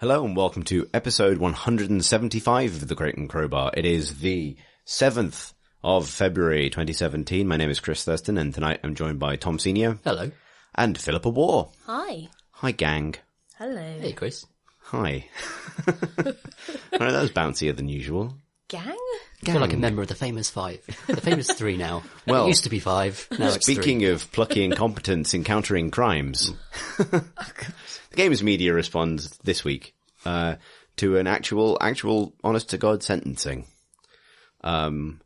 Hello and welcome to episode 175 of The Crate and Crowbar. It is the 7th of February 2017. My name is Chris Thurston and tonight I'm joined by Tom Senior. Hello. And Philippa War. Hi. Hi, gang. Hello. Hey, Chris. Hi. Alright, that was bouncier than usual. Gang? I feel like a member of the famous five. The famous three now. Well, it used to be five. Now it's three. Speaking of plucky incompetence encountering crimes, the Games Media responds this week to an actual honest-to-God sentencing So,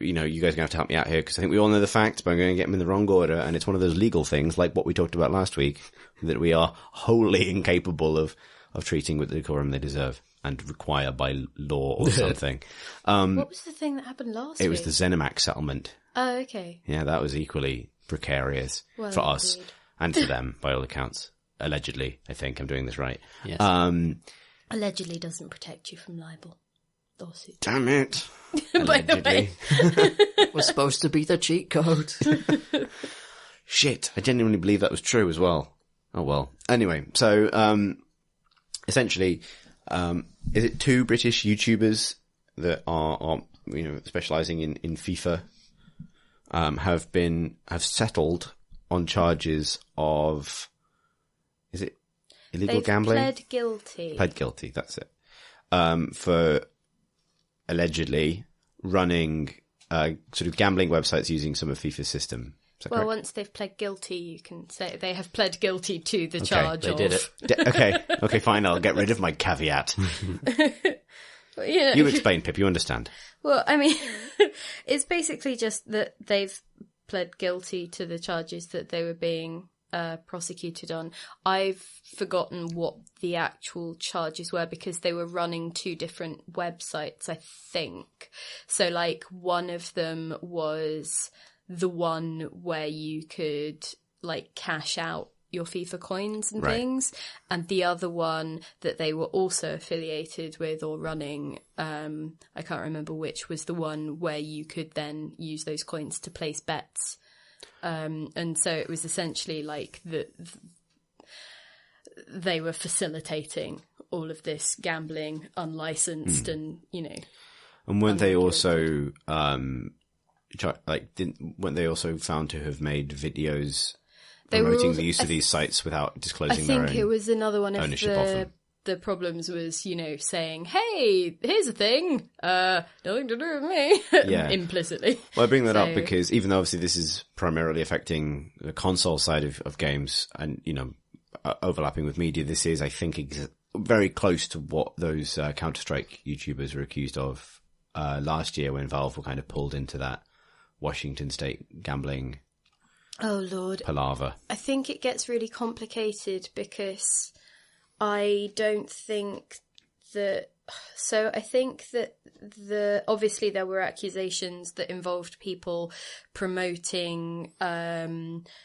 you know, you guys are going to have to help me out here because I think we all know the facts, but I'm going to get them in the wrong order, and it's one of those legal things, like what we talked about last week, that we are wholly incapable of treating with the decorum they deserve and require by law or something. What was the thing that happened last week? It was the Zenimax settlement. Oh, okay. Yeah, that was equally precarious for us and for them, by all accounts. Allegedly, I think I'm doing this right. Yes. Allegedly doesn't protect you from libel. Lawsuit. Damn it. By the way. It was supposed to be the cheat code. Shit, I genuinely believe that was true as well. Oh well. Anyway, so essentially, is it two British YouTubers that are specializing in FIFA, have settled on charges of, is it illegal gambling? Pled guilty. Pled guilty, that's it. For allegedly running sort of gambling websites using some of FIFA's system. Well, correct? Once they've pled guilty, you can say they have pled guilty to the charge they of... did it. Okay, fine, I'll get rid of my caveat. Well, you know, you explain, Pip, you understand. Well, I mean, it's basically just that they've pled guilty to the charges that they were being prosecuted on. I've forgotten what the actual charges were because they were running two different websites, I think. So, like, one of them was the one where you could, like, cash out your FIFA coins and things, and the other one that they were also affiliated with or running, I can't remember which, was the one where you could then use those coins to place bets. And so it was essentially like they were facilitating all of this gambling unlicensed and, you know. And weren't they also, weren't they also found to have made videos promoting the use of these sites without disclosing their own ownership of them? I think it was another one of the problems was, you know, saying, hey, here's a thing, nothing to do with me, implicitly. Well, I bring that up because even though obviously this is primarily affecting the console side of games and, you know, overlapping with media, this is, I think, very close to what those Counterstrike YouTubers were accused of last year when Valve were kind of pulled into that Washington State gambling palaver. I think it gets really complicated because I don't think that... So I think that obviously there were accusations that involved people promoting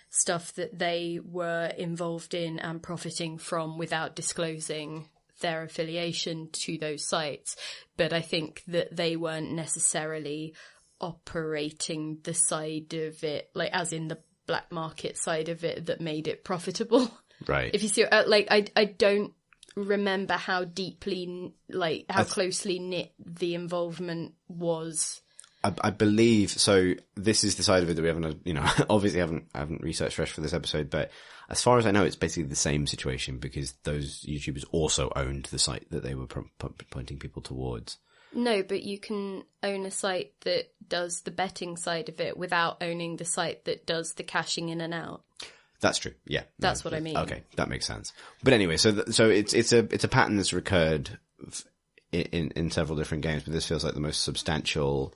stuff that they were involved in and profiting from without disclosing their affiliation to those sites. But I think that they weren't necessarily operating the side of it, like as in the black market side of it that made it profitable. Right. If you see, like, I don't remember how deeply, like, how closely knit the involvement was. I believe so. This is the side of it that we haven't, you know, obviously haven't researched fresh for this episode, but as far as I know, it's basically the same situation because those YouTubers also owned the site that they were pointing people towards. No, but you can own a site that does the betting side of it without owning the site that does the cashing in and out. That's true. Yeah, that's what I mean. Okay, that makes sense. But anyway, so it's a pattern that's recurred in several different games, but this feels like the most substantial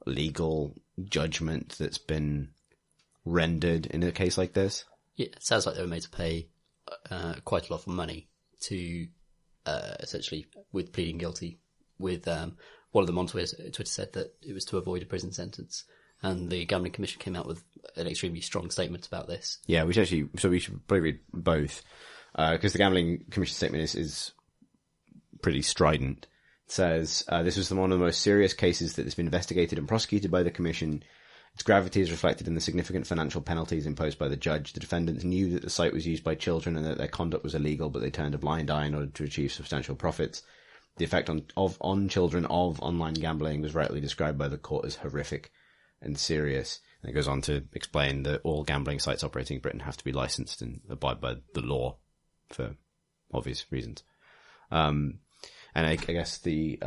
legal judgment that's been rendered in a case like this. Yeah, it sounds like they were made to pay quite a lot of money to essentially with pleading guilty. With one of them on Twitter said that it was to avoid a prison sentence, and the Gambling Commission came out with an extremely strong statement about this. Yeah, we should probably read both because the Gambling Commission statement is pretty strident. It says this was one of the most serious cases that has been investigated and prosecuted by the Commission Its gravity is reflected in the significant financial penalties imposed by the judge. The defendants knew that the site was used by children and that their conduct was illegal, but they turned a blind eye in order to achieve substantial profits. The effect on children of online gambling was rightly described by the court as horrific and serious. And it goes on to explain that all gambling sites operating in Britain have to be licensed and abide by the law for obvious reasons. And I guess the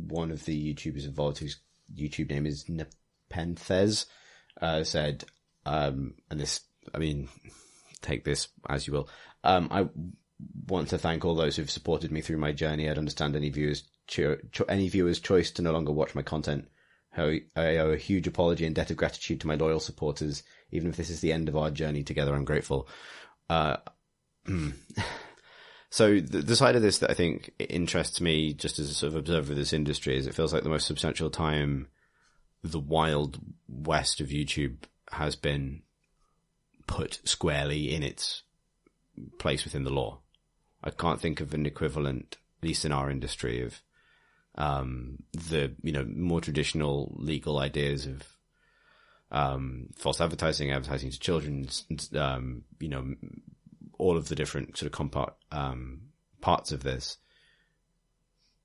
one of the YouTubers involved, whose YouTube name is Nepenthes, said, and this, I mean, take this as you will. I want to thank all those who've supported me through my journey. I'd understand any viewer's choice to no longer watch my content. I owe a huge apology and debt of gratitude to my loyal supporters. Even if this is the end of our journey together, I'm grateful. So the side of this that I think interests me just as a sort of observer of this industry is it feels like the most substantial time the wild west of YouTube has been put squarely in its place within the law. I can't think of an equivalent, at least in our industry, of the, you know, more traditional legal ideas of false advertising to children, you know, all of the different sort of parts of this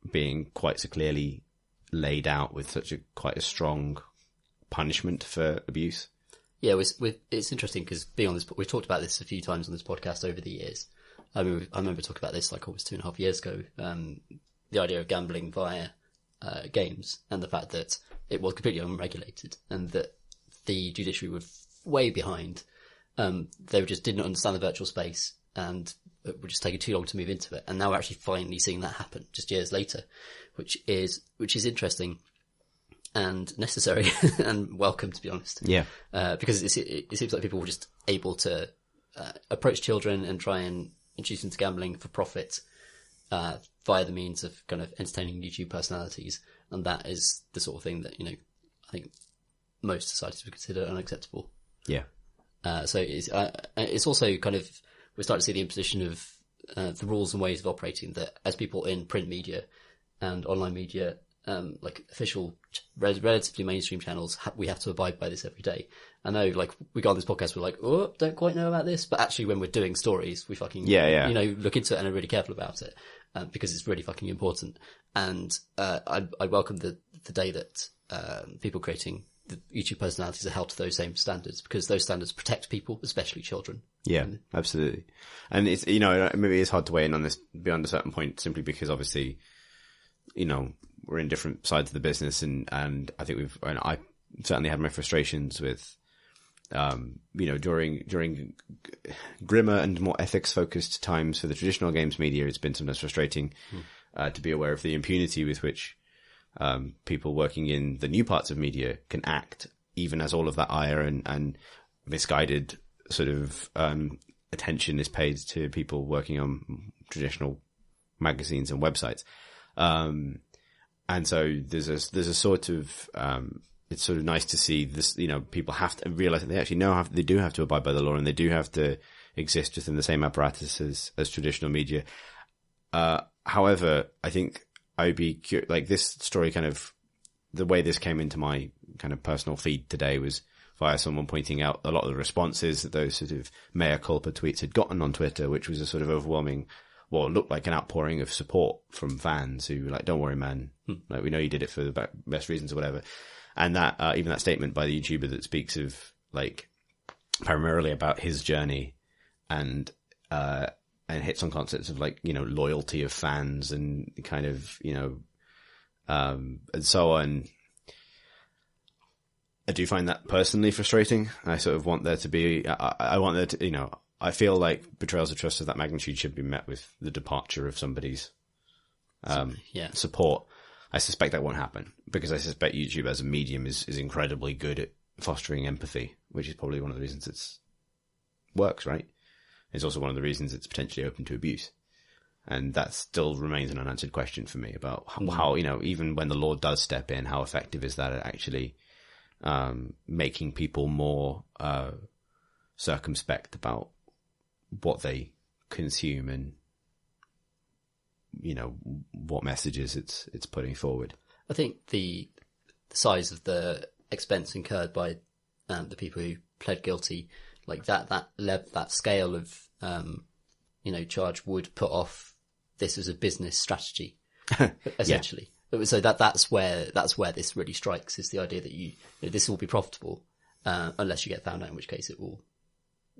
being quite so clearly laid out with such quite a strong punishment for abuse. Yeah, it's interesting because being on this, we've talked about this a few times on this podcast over the years. I remember talking about this like almost 2.5 years ago. The idea of gambling via games and the fact that it was completely unregulated and that the judiciary were way behind. They just didn't understand the virtual space and it were just taking too long to move into it. And now we're actually finally seeing that happen just years later, which is interesting and necessary and welcome, to be honest. Yeah. Because it seems like people were just able to approach children and try and introduce them to gambling for profit via the means of kind of entertaining YouTube personalities. And that is the sort of thing that, you know, I think most societies would consider unacceptable. Yeah. So it's also kind of, we're starting to see the imposition of the rules and ways of operating that as people in print media and online media, like official, relatively mainstream channels, we have to abide by this every day. I know, like, we got on this podcast, we're like, oh, don't quite know about this. But actually, when we're doing stories, we fucking, you know, look into it and are really careful about it because it's really fucking important. And I welcome the day that people creating the YouTube personalities are held to those same standards because those standards protect people, especially children. Yeah, absolutely. And it's, you know, maybe it's hard to weigh in on this beyond a certain point simply because obviously, you know, we're in different sides of the business and I think I certainly had my frustrations with, you know, during grimmer and more ethics focused times for the traditional games media, it's been sometimes frustrating, to be aware of the impunity with which, people working in the new parts of media can act, even as all of that ire and misguided sort of, attention is paid to people working on traditional magazines and websites. And so there's a sort of, it's sort of nice to see this, you know, people have to realize that they actually they do have to abide by the law and they do have to exist within the same apparatus as traditional media. However, I think I'd be curious, like this story kind of, the way this came into my kind of personal feed today was via someone pointing out a lot of the responses that those sort of mea culpa tweets had gotten on Twitter, which was a sort of overwhelming, well, it looked like an outpouring of support from fans who were like, don't worry, man. Like, we know you did it for the best reasons or whatever. And that, even that statement by the YouTuber that speaks of like primarily about his journey and hits on concepts of like, you know, loyalty of fans and kind of, you know, and so on. I do find that personally frustrating. I sort of want there to be, I want there to, you know, I feel like betrayals of trust of that magnitude should be met with the departure of somebody's, support. I suspect that won't happen because I suspect YouTube as a medium is incredibly good at fostering empathy, which is probably one of the reasons it's works, right? It's also one of the reasons it's potentially open to abuse. And that still remains an unanswered question for me about how, you know, even when the law does step in, how effective is that at actually making people more circumspect about what they consume and what messages it's putting forward. I think the size of the expense incurred by the people who pled guilty, like that scale of charge would put off this as a business strategy, essentially. So that's where this really strikes, is the idea that this will be profitable unless you get found out, in which case it will,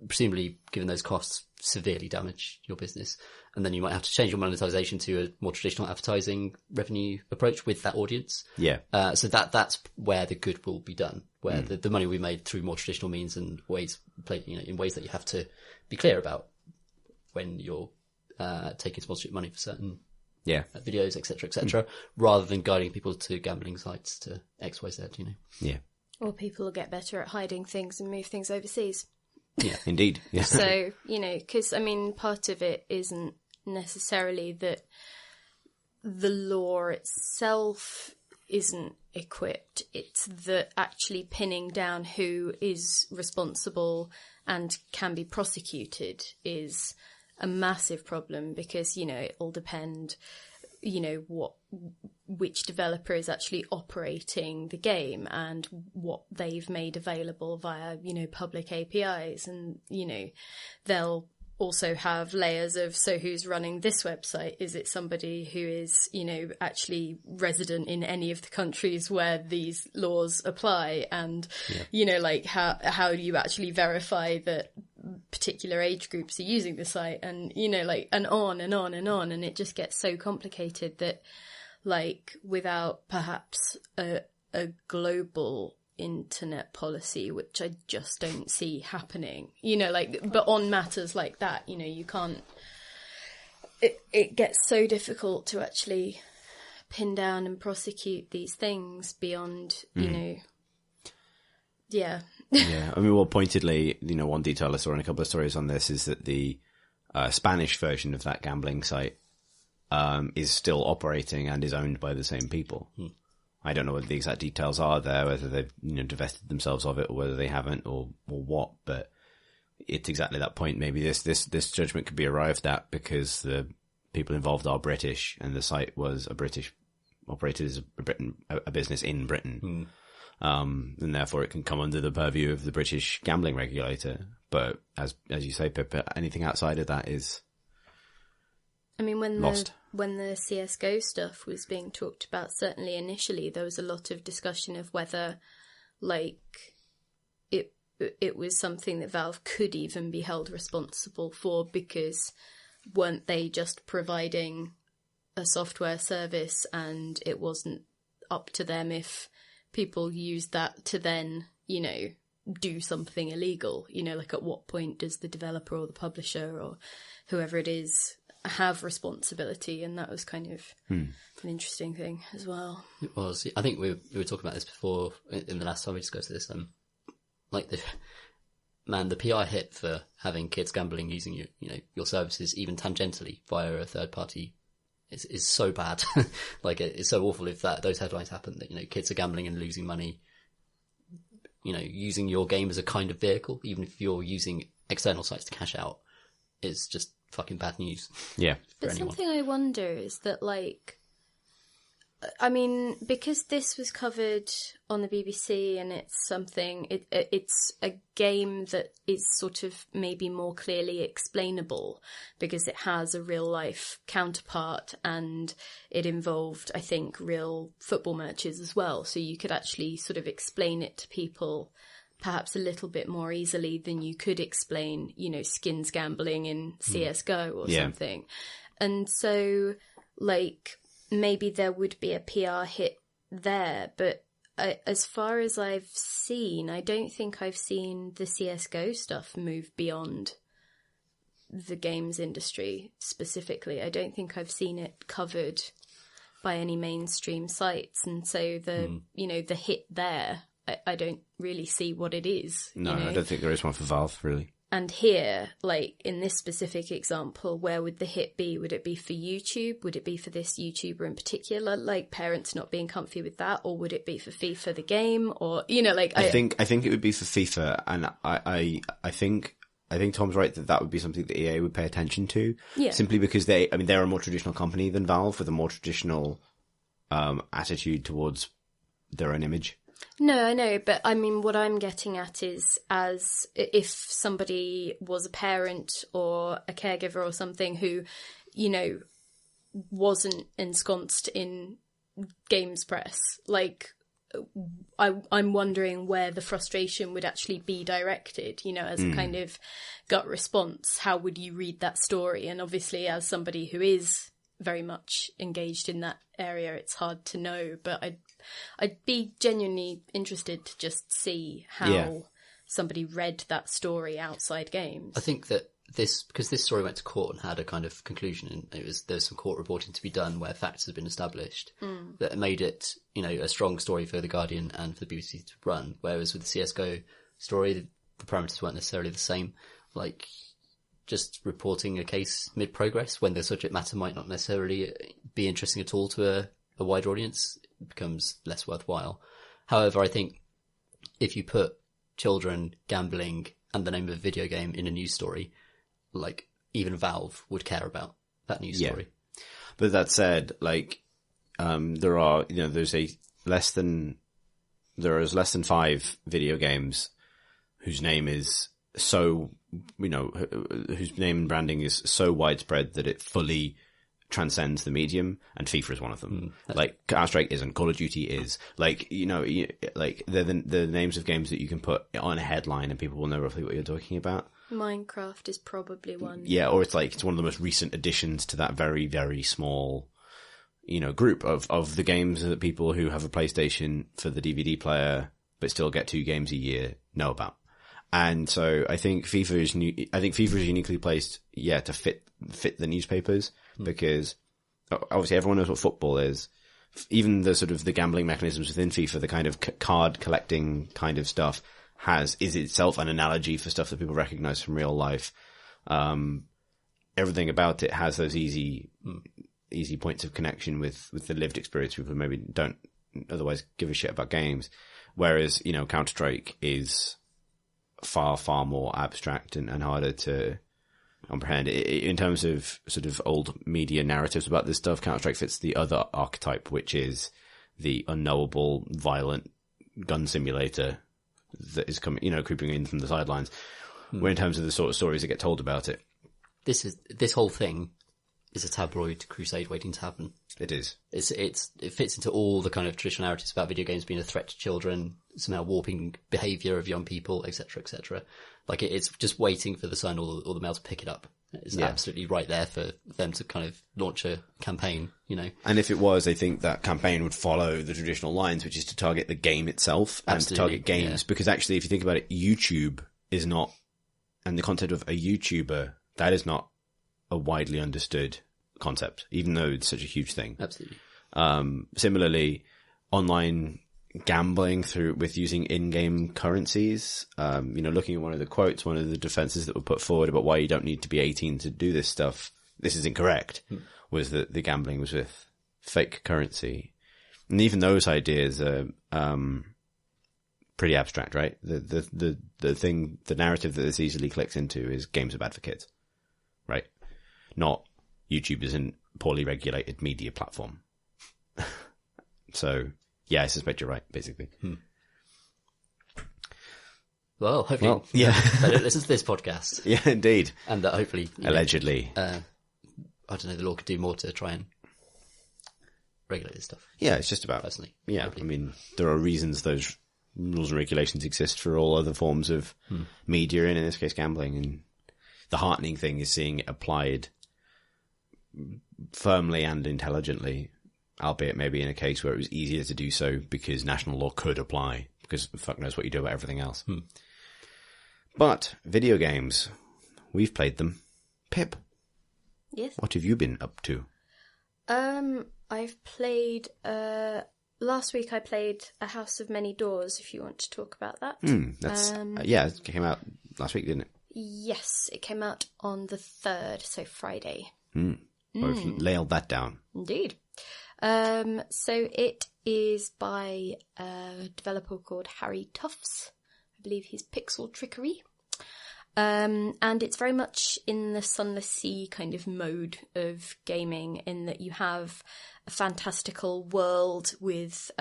presumably, given those costs, severely damage your business. And then you might have to change your monetization to a more traditional advertising revenue approach with that audience. Yeah. So that's where the good will be done, where the money will be made through more traditional means and ways, in ways that you have to be clear about when you're taking sponsorship money for certain videos, etc., rather than guiding people to gambling sites to X, Y, Z, Yeah. Or people will get better at hiding things and move things overseas. Yeah, indeed. Yeah. So, because, part of it isn't necessarily that the law itself isn't equipped. It's that actually pinning down who is responsible and can be prosecuted is a massive problem, because, it'll depend, which developer is actually operating the game and what they've made available via, public APIs. And, they'll also have layers of, so who's running this website? Is it somebody who is, actually resident in any of the countries where these laws apply? And, how do you actually verify that particular age groups are using the site? And, and on and on and on. And it just gets so complicated that, without perhaps a global internet policy, which I just don't see happening, but on matters like that, you can't, it gets so difficult to actually pin down and prosecute these things beyond, Yeah. Yeah. Pointedly, one detail I saw in a couple of stories on this is that the Spanish version of that gambling site is still operating and is owned by the same people. I don't know what the exact details are there, whether they've divested themselves of it or whether they haven't, or what. But it's exactly that point. Maybe this judgment could be arrived at because the people involved are British and the site was operated as a business in Britain. And therefore it can come under the purview of the British gambling regulator. But as you say, Pip, anything outside of that is lost. When the CSGO stuff was being talked about, certainly initially there was a lot of discussion of whether it was something that Valve could even be held responsible for, because weren't they just providing a software service and it wasn't up to them if people used that to then, do something illegal? At what point does the developer or the publisher or whoever it is have responsibility? And that was kind of an interesting thing as well. It was. I think we were talking about this before in the last time we discussed this. The PR hit for having kids gambling using your services, even tangentially via a third party, is so bad. It's so awful if those headlines happen that kids are gambling and losing money, using your game as a kind of vehicle, even if you're using external sites to cash out. It's just fucking bad news. Yeah. But something I wonder is that, because this was covered on the BBC and it's something, it's a game that is sort of maybe more clearly explainable because it has a real life counterpart and it involved, I think, real football matches as well. So you could actually sort of explain it to people perhaps a little bit more easily than you could explain, skins gambling in CSGO or something. And so, maybe there would be a PR hit there, but as far as I've seen, I don't think I've seen the CSGO stuff move beyond the games industry specifically. I don't think I've seen it covered by any mainstream sites. And so the hit there, I don't really see what it is. No, I don't think there is one for Valve, really. And here, in this specific example, where would the hit be? Would it be for YouTube? Would it be for this YouTuber in particular, parents not being comfy with that? Or would it be for FIFA, the game? Or, I think it would be for FIFA. And I think I think Tom's right that would be something that EA would pay attention to. Yeah. Simply because they're a more traditional company than Valve with a more traditional attitude towards their own image. No, I know, but I mean, what I'm getting at is, as if somebody was a parent or a caregiver or something who, you know, wasn't ensconced in games press, like, I'm wondering where the frustration would actually be directed, you know, as a kind of gut response. How would you read that story? And obviously, as somebody who is very much engaged in that area, it's hard to know, but I'd be genuinely interested to just see how somebody read that story outside games. I think that because this story went to court and had a kind of conclusion, and there was some court reporting to be done where facts had been established, that made it, you know, a strong story for The Guardian and for the BBC to run. Whereas with the CSGO story, the parameters weren't necessarily the same. Like, just reporting a case mid-progress when the subject matter might not necessarily be interesting at all to a wider audience becomes less worthwhile. However, I think if you put children gambling and the name of a video game in a news story, like, even Valve would care about that news story. But that said, like, there are, you know, there is less than 5 video games whose name is so, you know, whose name and branding is so widespread that it fully transcends the medium, and FIFA is one of them. Like, Counterstrike isn't, Call of Duty is. Like, you know, like, they're the names of games that you can put on a headline and people will know roughly what you're talking about. Minecraft is probably one. Yeah, or it's one of the most recent additions to that very, very small, you know, group of the games that people who have a PlayStation for the DVD player but still get 2 games a year know about. And so I think FIFA is uniquely placed, to fit the newspapers, because obviously everyone knows what football is. Even the sort of the gambling mechanisms within FIFA, the kind of card collecting kind of stuff is itself an analogy for stuff that people recognize from real life. Everything about it has those easy points of connection with the lived experience. People maybe don't otherwise give a shit about games. Whereas, you know, Counter-Strike is far, far more abstract and harder to comprehend. In terms of sort of old media narratives about this stuff, Counter-Strike fits the other archetype, which is the unknowable, violent gun simulator that is coming, you know, creeping in from the sidelines. Where in terms of the sort of stories that get told about it, this whole thing is a tabloid crusade waiting to happen. It is. It fits into all the kind of traditional narratives about video games being a threat to children, somehow warping behaviour of young people, etc., etc. Like, it's just waiting for the Sun or the Mail to pick it up. It's absolutely right there for them to kind of launch a campaign, you know. And if it was, I think that campaign would follow the traditional lines, which is to target the game itself and to target games. Because actually, if you think about it, YouTube is not, and the concept of a YouTuber, that is not a widely understood concept, even though it's such a huge thing. Absolutely. Similarly, online gambling with using in-game currencies, you know, looking at one of the quotes, one of the defenses that were put forward about why you don't need to be 18 to do this stuff, this is incorrect, was that the gambling was with fake currency. And even those ideas are pretty abstract, right? The narrative that this easily clicks into is games are bad for kids, right? Not YouTube is a poorly regulated media platform. So, yeah, I suspect you're right, basically. Well, hopefully, they don't listen to this podcast. Yeah, indeed. And that hopefully, allegedly, I don't know, the law could do more to try and regulate this stuff. Yeah, it's just about personally. Yeah, hopefully. I mean, there are reasons those rules and regulations exist for all other forms of media, and in this case, gambling. And the heartening thing is seeing it applied firmly and intelligently, albeit maybe in a case where it was easier to do so because national law could apply, because fuck knows what you do about everything else. But video games, we've played them. Pip, Yes. what have you been up to? I've played, last week I played A House of Many Doors, if you want to talk about that. That's it came out last week, didn't it? Yes, it came out on the 3rd, so Friday. I've nailed that down. Indeed. So it is by a developer called Harry Tufts. I believe he's Pixel Trickery. And it's very much in the Sunless Sea kind of mode of gaming, in that you have a fantastical world with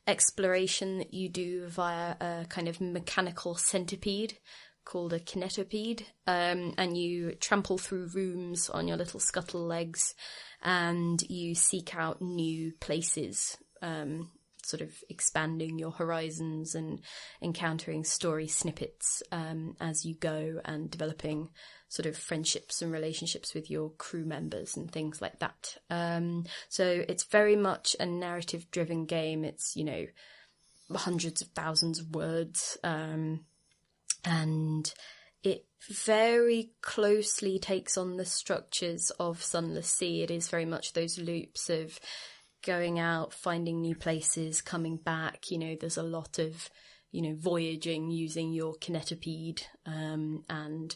exploration that you do via a kind of mechanical centipede called a kinetopede, and you trample through rooms on your little scuttle legs, and you seek out new places, sort of expanding your horizons and encountering story snippets as you go, and developing sort of friendships and relationships with your crew members and things like that. So it's very much a narrative-driven game. It's, hundreds of thousands of words, and it very closely takes on the structures of Sunless Sea. It is very much those loops of going out, finding new places, coming back. There's a lot of, voyaging using your kinetopede, and,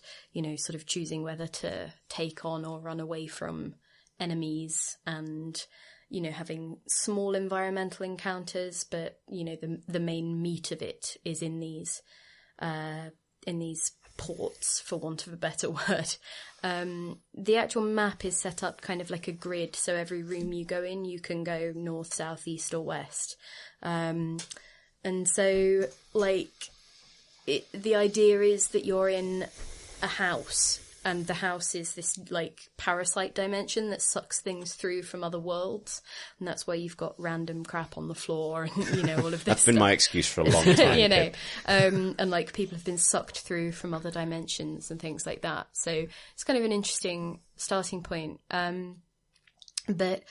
sort of choosing whether to take on or run away from enemies, and, having small environmental encounters, but, the main meat of it is in these ports, for want of a better word. The actual map is set up kind of like a grid, so every room you go in, you can go north, south, east or west. And so, the idea is that you're in a house, and the house is this, parasite dimension that sucks things through from other worlds, and that's why you've got random crap on the floor and, all of this That's been stuff. my excuse for a long time. And, people have been sucked through from other dimensions and things like that. So it's kind of an interesting starting point. But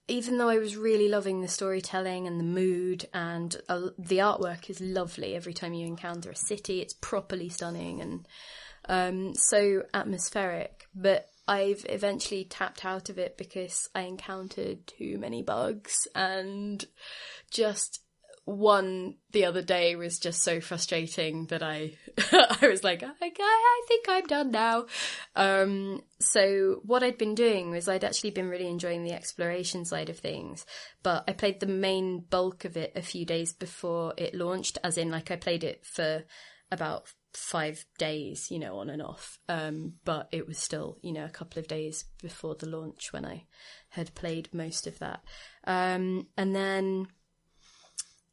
even though I was really loving the storytelling and the mood, and the artwork is lovely every time you encounter a city, it's properly stunning and so atmospheric, but I've eventually tapped out of it because I encountered too many bugs, and just one the other day was just so frustrating that I was like, I think I'm done now. So what I'd been doing was I'd actually been really enjoying the exploration side of things, but I played the main bulk of it a few days before it launched, as in I played it for about 5 days, on and off. But it was still, a couple of days before the launch when I had played most of that. And then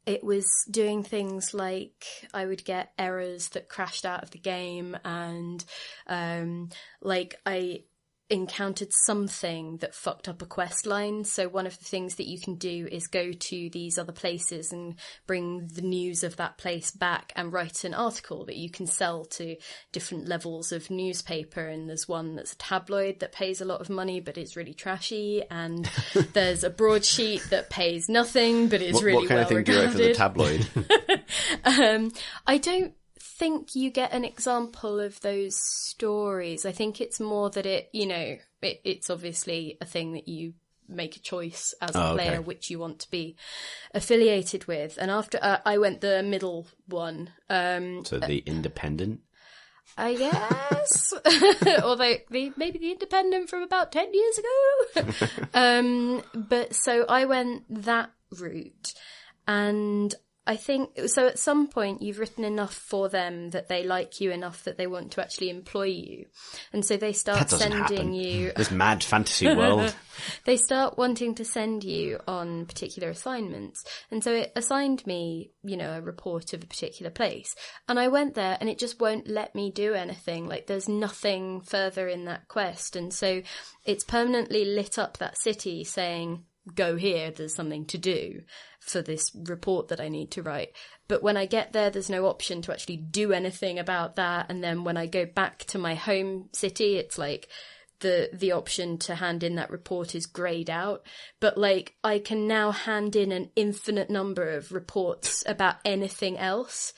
it was doing things like I would get errors that crashed out of the game, and I encountered something that fucked up a quest line. So one of the things that you can do is go to these other places and bring the news of that place back and write an article that you can sell to different levels of newspaper. And there's one that's a tabloid that pays a lot of money but it's really trashy, and there's a broadsheet that pays nothing but is really well regarded. What kind of thing do you write for the tabloid? I don't think you get an example of those stories. I think it's more that it's obviously a thing that you make a choice as a player which you want to be affiliated with. And after I went the middle one. So the Independent? I guess. Although maybe the Independent from about 10 years ago. But so I went that route, and I think, so at some point you've written enough for them that they like you enough that they want to actually employ you. And so they start sending you... This mad fantasy world. They start wanting to send you on particular assignments. And so it assigned me, a report of a particular place. And I went there and it just won't let me do anything. There's nothing further in that quest. And so it's permanently lit up that city saying, go here, there's something to do for this report that I need to write. But when I get there, there's no option to actually do anything about that. And then when I go back to my home city, it's the option to hand in that report is grayed out. But I can now hand in an infinite number of reports about anything else,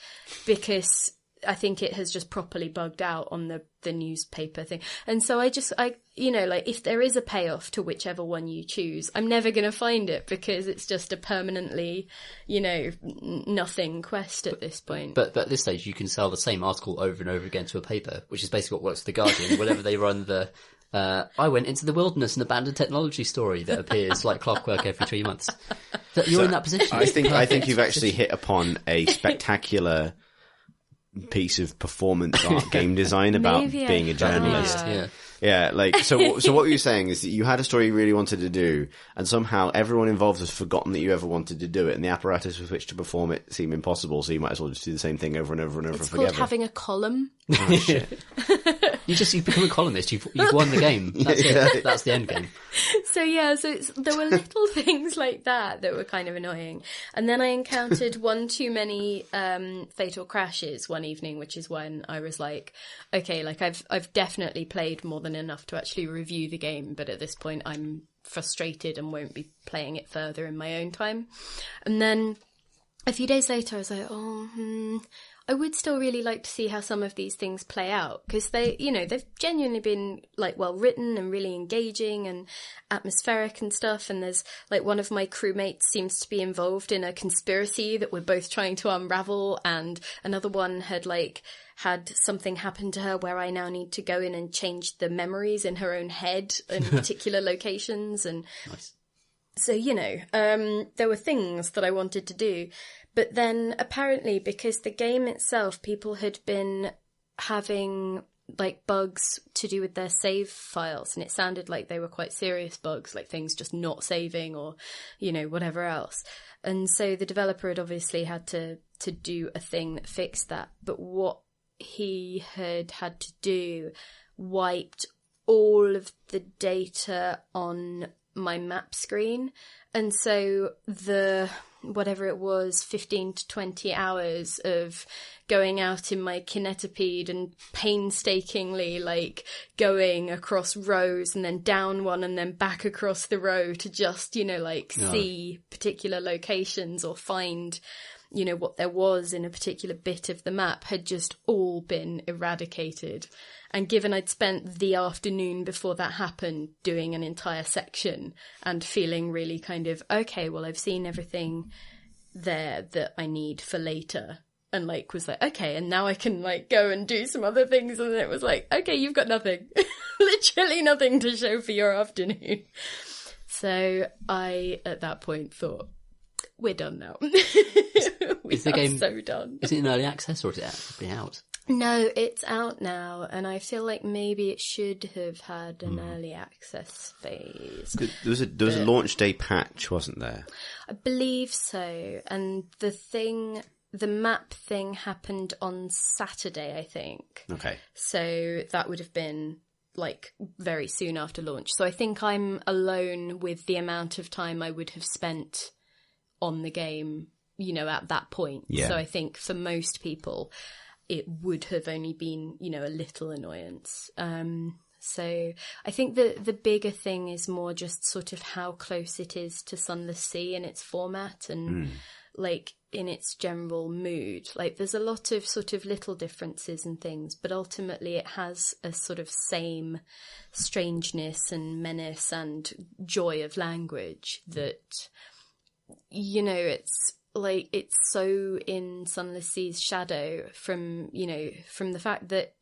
because I think it has just properly bugged out on the newspaper thing. And so if there is a payoff to whichever one you choose, I'm never going to find it, because it's just a permanently, nothing quest at this point. But at this stage, you can sell the same article over and over again to a paper, which is basically what works for The Guardian. Whenever they run I went into the wilderness, an abandoned technology story that appears like clockwork every 3 months. You're in that position. I think you've actually hit upon a spectacular piece of performance art game design about Maybe being a journalist. Yeah, like, so what were you saying is that you had a story you really wanted to do, and somehow everyone involved has forgotten that you ever wanted to do it, and the apparatus with which to perform it seemed impossible, so you might as well just do the same thing over and over and over It's forever. called having a column. Oh, shit. You've become a columnist. You've won the game. That's it. That's the end game. There were little things like that were kind of annoying. And then I encountered one too many fatal crashes one evening, which is when I was like, okay, like I've definitely played more than enough to actually review the game, but at this point I'm frustrated and won't be playing it further in my own time. And then a few days later I was like, I would still really like to see how some of these things play out, because they've genuinely been like well written and really engaging and atmospheric and stuff. And there's like one of my crewmates seems to be involved in a conspiracy that we're both trying to unravel, and another one had something happen to her where I now need to go in and change the memories in her own head in particular locations. And Nice. so, there were things that I wanted to do. But then apparently, because the game itself, people had been having like bugs to do with their save files, and it sounded like they were quite serious bugs, like things just not saving or, whatever else. And so the developer had obviously had to do a thing that fixed that. But what he had to do wiped all of the data on my map screen. And so whatever it was, 15 to 20 hours of going out in my kinetipede and painstakingly like going across rows and then down one and then back across the row to just, see particular locations or find, what there was in a particular bit of the map had just all been eradicated. And given I'd spent the afternoon before that happened doing an entire section and feeling really kind of, okay, well, I've seen everything there that I need for later. And was like, okay, and now I can go and do some other things. And it was like, okay, you've got nothing, literally nothing to show for your afternoon. So I, at that point, thought, we're done now. Is the game so done? Is it in early access or is it actually out? No, it's out now, and I feel like maybe it should have had an early access phase. There was a launch day patch, wasn't there? I believe so, and the map thing happened on Saturday, I think. Okay. So that would have been very soon after launch. So I think I'm alone with the amount of time I would have spent on the game, at that point. Yeah. So I think for most people, it would have only been, a little annoyance. So I think the bigger thing is more just sort of how close it is to Sunless Sea in its format and in its general mood. There's a lot of sort of little differences and things, but ultimately it has a sort of same strangeness and menace and joy of language that, it's so in Sunless Sea's shadow from the fact that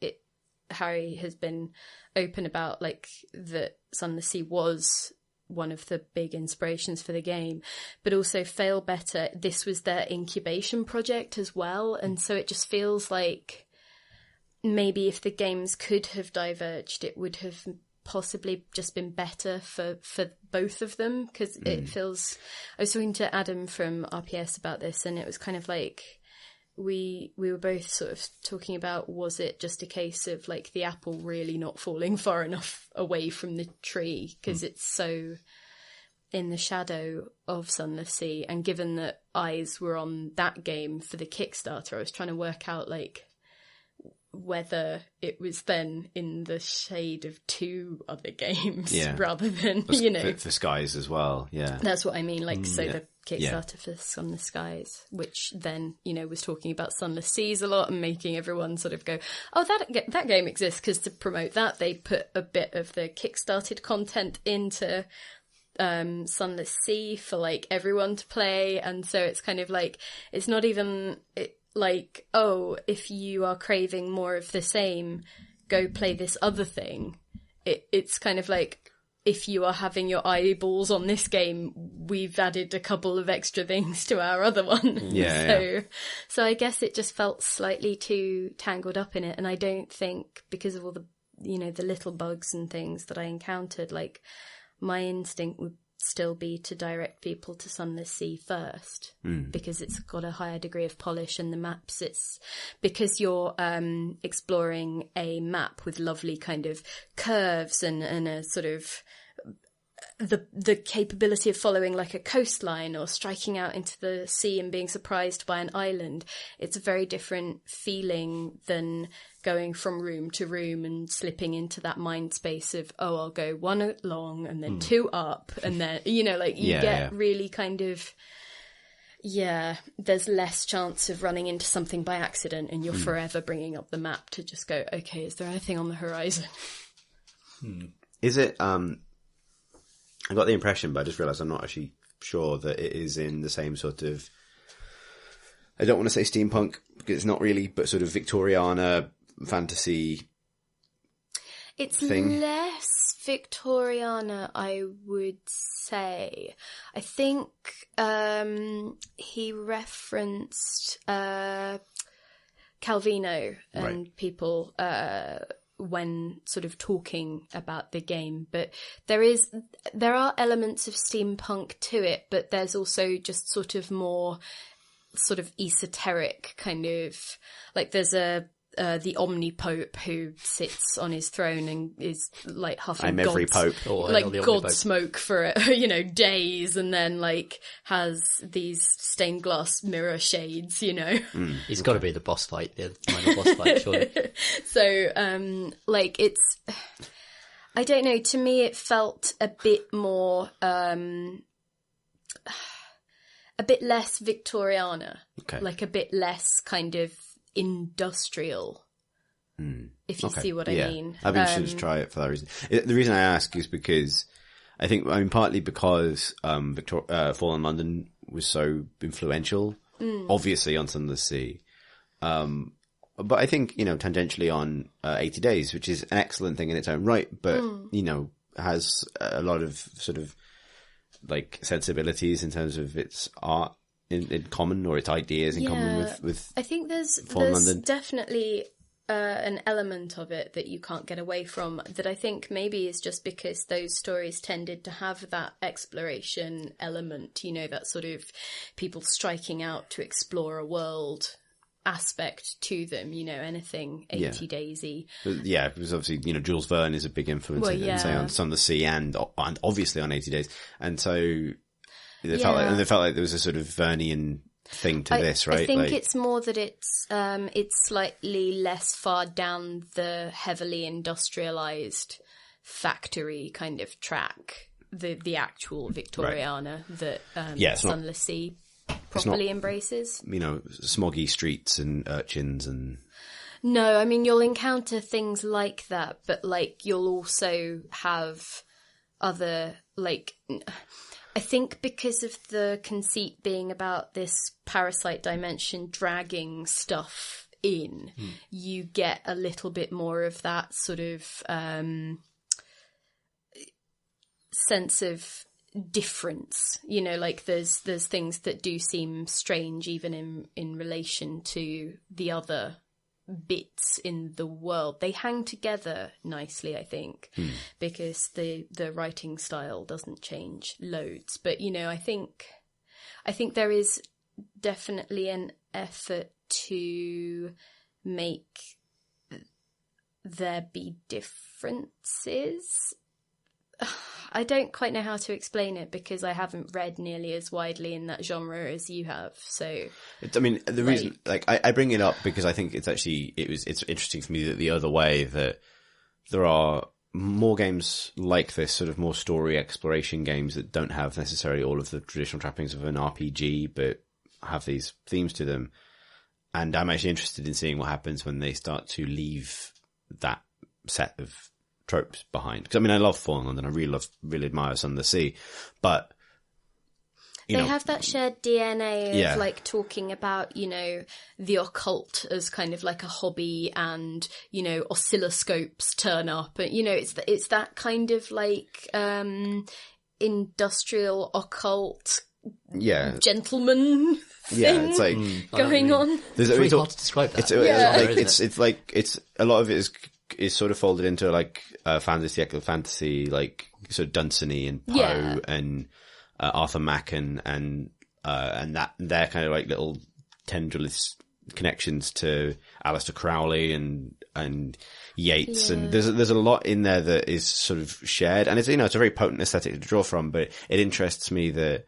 Harry has been open about that Sunless Sea was one of the big inspirations for the game, but also Fail Better, this was their incubation project as well. And so it just feels like maybe if the games could have diverged, it would have possibly just been better for both of them, because it feels, I was talking to Adam from RPS about this, and it was kind of we were both sort of talking about, was it just a case of the apple really not falling far enough away from the tree because it's so in the shadow of Sunless Sea. And given that eyes were on that game for the Kickstarter, I was trying to work out whether it was then in the shade of two other games rather than, For Skies as well, yeah. That's what I mean, the Kickstarter for Sunless Skies, which then, was talking about Sunless Seas a lot and making everyone sort of go, oh, that game exists, because to promote that, they put a bit of the Kickstarted content into Sunless Sea for, everyone to play, and so it's kind of it's not even... oh, if you are craving more of the same, go play this other thing. It's kind of if you are having your eyeballs on this game, we've added a couple of extra things to our other one. So I guess it just felt slightly too tangled up in it. And I don't think, because of all the, the little bugs and things that I encountered, like, my instinct would still be to direct people to Sunless Sea first, because it's got a higher degree of polish, and the maps, it's because you're exploring a map with lovely kind of curves and a sort of the capability of following like a coastline or striking out into the sea and being surprised by an island. It's a very different feeling than going from room to room and slipping into that mind space of, I'll go one along and then two up, and then, you get really kind of, there's less chance of running into something by accident, and you're forever bringing up the map to just go, okay, is there anything on the horizon? Is it, I got the impression, but I just realised I'm not actually sure that it is in the same sort of, I don't want to say steampunk, because it's not really, but sort of Victoriana fantasy thing. Less Victoriana, I would say. I think he referenced Calvino and people when sort of talking about the game, but there are elements of steampunk to it, but there's also just sort of more sort of esoteric kind of, like, there's the Omnipope who sits on his throne and is like huffing I'm every pope, like god smoke for days, and then like has these stained glass mirror shades, He's got to be the boss fight, the final boss fight, surely. So like, it's, I don't know, to me it felt a bit more a bit less Victoriana, like a bit less kind of industrial, if you see what I mean. I'd be interested to try it for that reason. The reason I ask is because I think, partly because Fallen London was so influential, obviously on Sunless Sea, but I think, tangentially on 80 Days, which is an excellent thing in its own right, but, has a lot of sort of like sensibilities in terms of its art in common, or its ideas in common with I think there's definitely an element of it that you can't get away from, that I think maybe is just because those stories tended to have that exploration element, that sort of people striking out to explore a world aspect to them, anything 80 Daisy. Yeah, because obviously, Jules Verne is a big influence say on Sunless Sea and obviously on 80 Days. And so they felt like there was a sort of Vernian thing to this, right? I think it's more that it's slightly less far down the heavily industrialized factory kind of track, the actual Victoriana that Sunless Sea properly embraces. Smoggy streets and urchins and... No, I mean, you'll encounter things like that, but like you'll also have other, like... I think because of the conceit being about this parasite dimension dragging stuff in, you get a little bit more of that sort of sense of difference. Like there's things that do seem strange even in relation to the other bits in the world. They hang together nicely, I think, because the writing style doesn't change loads. But I think there is definitely an effort to make there be differences. I don't quite know how to explain it because I haven't read nearly as widely in that genre as you have. So, the reason, I bring it up because I think it's interesting for me that the other way that there are more games like this, sort of more story exploration games that don't have necessarily all of the traditional trappings of an RPG, but have these themes to them. And I'm actually interested in seeing what happens when they start to leave that set of tropes behind. Because I love Fallen London. I really admire Sunless Sea, but They have that shared DNA of Yeah. like talking about, the occult as kind of like a hobby, and, oscilloscopes turn up, and, it's that kind of like, industrial occult gentleman thing it's like going on. It's really hard to describe that. It's a lot of it is sort of folded into like fantasy, like sort of Dunsany and Poe and Arthur Machen and that they're kind of like little tendrils connections to Aleister Crowley and Yeats, and there's a lot in there that is sort of shared, and it's it's a very potent aesthetic to draw from. But it interests me that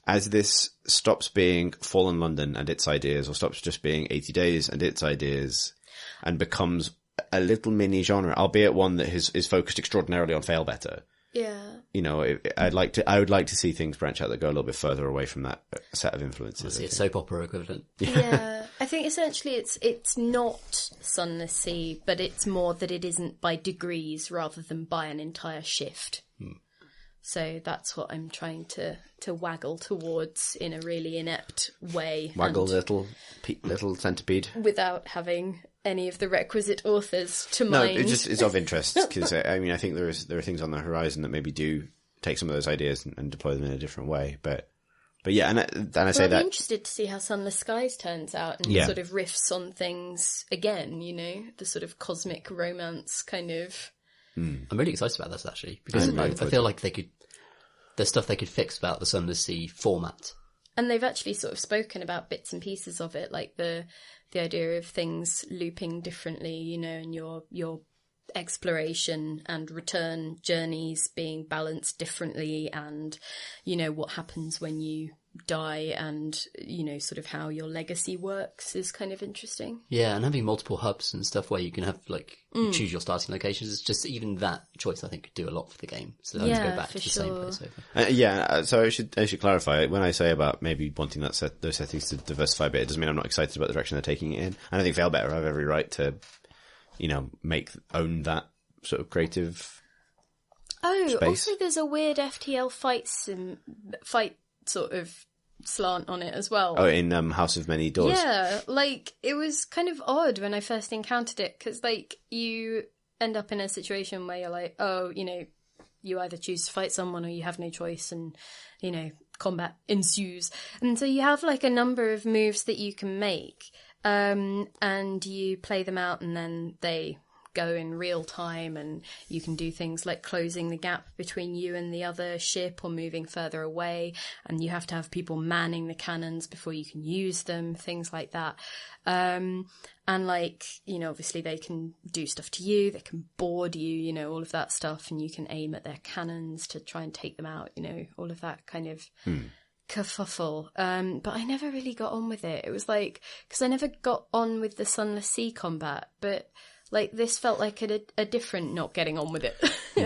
as this stops being Fallen London and its ideas, or stops just being 80 Days and its ideas, and becomes a little mini genre, albeit one that is focused extraordinarily on fail better. Yeah. I would like to see things branch out that go a little bit further away from that set of influences. It's a soap opera equivalent. Yeah. I think essentially it's not Sunless Sea, but it's more that it isn't by degrees rather than by an entire shift. So that's what I'm trying to waggle towards in a really inept way. Waggle, little centipede. Without having any of the requisite authors to No, mind. it's of interest, because I think there are things on the horizon that maybe do take some of those ideas and deploy them in a different way. But yeah, and I say that I'm interested to see how Sunless Skies turns out, and sort of riffs on things again, the sort of cosmic romance kind of. I'm really excited about this, actually, because I feel like there's stuff they could fix about the Sunless Sea format. And they've actually sort of spoken about bits and pieces of it, like the idea of things looping differently, and your exploration and return journeys being balanced differently, and, what happens when you die, and, sort of how your legacy works is kind of interesting. Yeah, and having multiple hubs and stuff where you can have, like, choose your starting locations, it's just even that choice, I think, could do a lot for the game. So I have to go back to the same place over. So I should clarify, when I say about maybe wanting those settings to diversify a bit, it doesn't mean I'm not excited about the direction they're taking it in. And I think Failbetter have every right to, own that sort of creative space. Also there's a weird FTL fight sort of slant on it as well. Oh, in House of Many Doors. Yeah, like, it was kind of odd when I first encountered it, because, like, you end up in a situation where you're like, you either choose to fight someone or you have no choice, and, combat ensues. And so you have, like, a number of moves that you can make, and you play them out, and then they go in real time, and you can do things like closing the gap between you and the other ship, or moving further away, and you have to have people manning the cannons before you can use them, things like that. And like, obviously they can do stuff to you, they can board you, all of that stuff, and you can aim at their cannons to try and take them out, all of that kind of kerfuffle. But I never really got on with it. It was like, because I never got on with the Sunless Sea combat, but like, this felt like a different not getting on with it.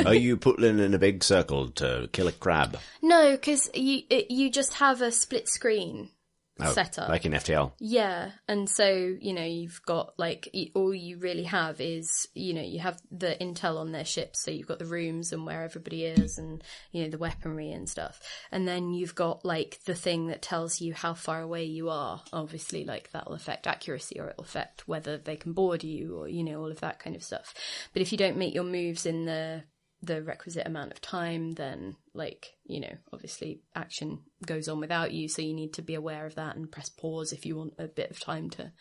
Are you putting in a big circle to kill a crab? No, because you just have a split screen setup. Like in FTL? Yeah, and so, you've got, like, all you really have is, you have the intel on their ships, so you've got the rooms and where everybody is, and, the weaponry and stuff. And then you've got, like, the thing that tells you how far away you are. Obviously, like, that'll affect accuracy, or it'll affect whether they can board you, or, all of that kind of stuff. But if you don't make your moves in the requisite amount of time, then, like, obviously action goes on without you, so you need to be aware of that and press pause if you want a bit of time to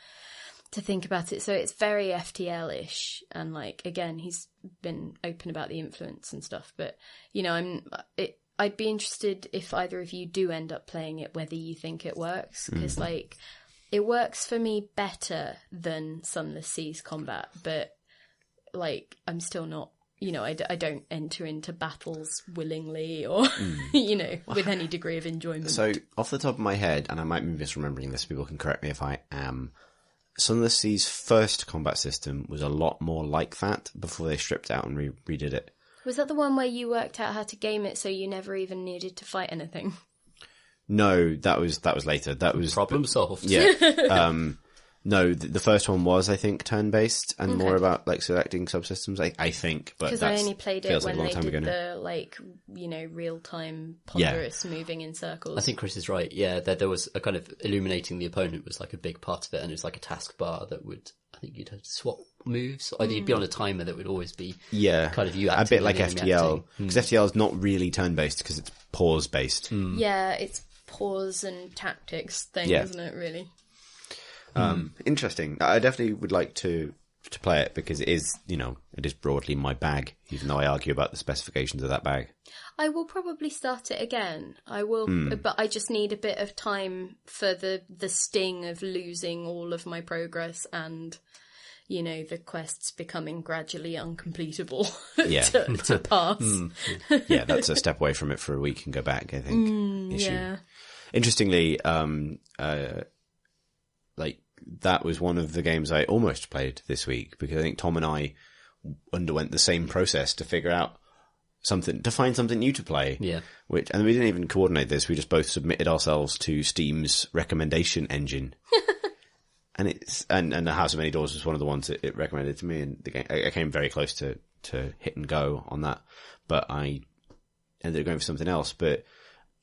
think about it. So it's very FTL-ish, and, like, again, he's been open about the influence and stuff, but, I'd be interested if either of you do end up playing it, whether you think it works, because, like, it works for me better than Sunless Sea's combat, but, like, I'm still not, I don't enter into battles willingly, or, with any degree of enjoyment. So, off the top of my head, and I might be misremembering this, people can correct me if I am, Sunless Sea's first combat system was a lot more like that before they stripped out and redid it. Was that the one where you worked out how to game it so you never even needed to fight anything? No, that was later. That was problem solved. Yeah. No, the first one was, I think, turn-based and more about like selecting subsystems. I think, but because I only played it when like they did the real-time ponderous moving in circles. I think Chris is right. Yeah, there was a kind of illuminating the opponent was like a big part of it, and it was like a taskbar that would. I think you'd have to swap moves. Either you'd be on a timer that would always be kind of you acting, a bit like FTL, because FTL is not really turn-based because it's pause-based. Yeah, it's pause and tactics thing, isn't it? Really. Interesting. I definitely would like to play it because it is broadly my bag, even though I argue about the specifications of that bag. I will probably start it again. I will, but I just need a bit of time for the sting of losing all of my progress and, the quests becoming gradually uncompletable to pass. Yeah, that's a step away from it for a week and go back, I think. Yeah. Interestingly, that was one of the games I almost played this week because I think Tom and I underwent the same process to figure out to find something new to play. Yeah. And we didn't even coordinate this. We just both submitted ourselves to Steam's recommendation engine. and House of Many Doors was one of the ones that it recommended to me, and the game, I came very close to hit and go on that, but I ended up going for something else. But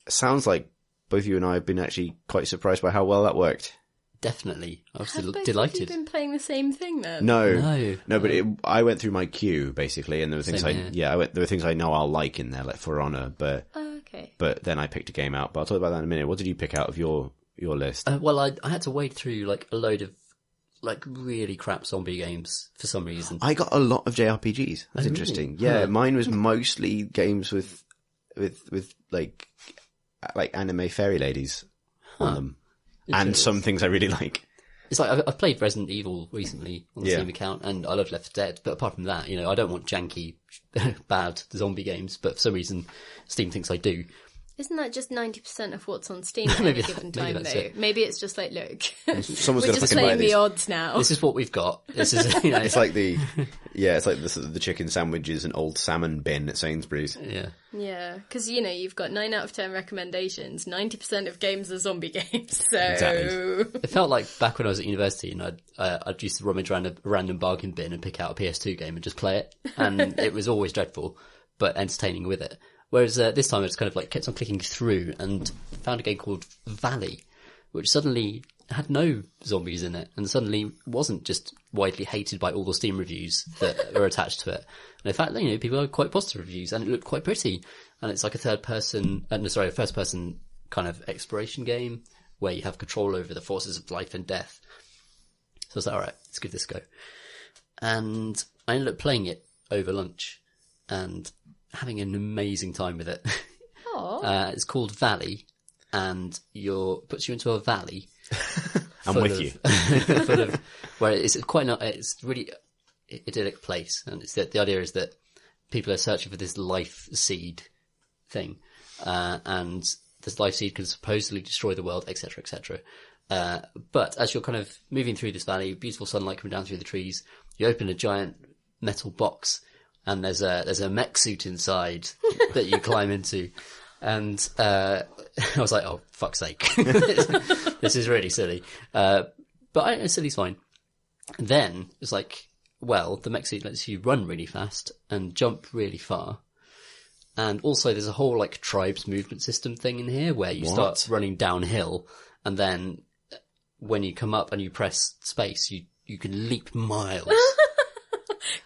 it sounds like both you and I have been actually quite surprised by how well that worked. Definitely. I was Have delighted. both of you been playing the same thing then? No, but I went through my queue basically, and there were things there were things I know I'll like in there, like For Honor, but okay. But then I picked a game out. But I'll talk about that in a minute. What did you pick out of your list? Well, I had to wade through like a load of like really crap zombie games for some reason. I got a lot of JRPGs. That's interesting. Really? Yeah, mine was mostly games with like anime fairy ladies on them. And some things I really like. It's like I've played Resident Evil recently on the Steam account, and I love Left 4 Dead. But apart from that, I don't want janky, bad zombie games. But for some reason, Steam thinks I do. Isn't that just 90% of what's on Steam at any given time, though? Maybe it's just like, look, we're just playing the odds now. This is what we've got. This is, it's like the chicken sandwiches and old salmon bin at Sainsbury's. Yeah. Yeah, because, you've got 9 out of 10 recommendations. 90% of games are zombie games, so... Exactly. It felt like back when I was at university and I'd used to rummage around a random bargain bin and pick out a PS2 game and just play it. And it was always dreadful, but entertaining with it. Whereas this time I just kind of like kept on clicking through and found a game called Valley, which suddenly had no zombies in it and suddenly wasn't just widely hated by all the Steam reviews that are attached to it. And in fact, people had quite positive reviews and it looked quite pretty. And it's like a first person kind of exploration game where you have control over the forces of life and death. So I was like, all right, let's give this a go. And I ended up playing it over lunch and having an amazing time with it. It's called Valley, and puts you into a valley. I'm with you. Full of, where it's it's really idyllic place, and it's the idea is that people are searching for this life seed thing, and this life seed can supposedly destroy the world, etc., etc. But as you're kind of moving through this valley, beautiful sunlight coming down through the trees, you open a giant metal box. And there's a mech suit inside that you climb into. And, I was like, oh, fuck's sake. This is really silly. But silly's fine. And then it's like, well, the mech suit lets you run really fast and jump really far. And also there's a whole like tribes movement system thing in here where you start running downhill. And then when you come up and you press space, you can leap miles.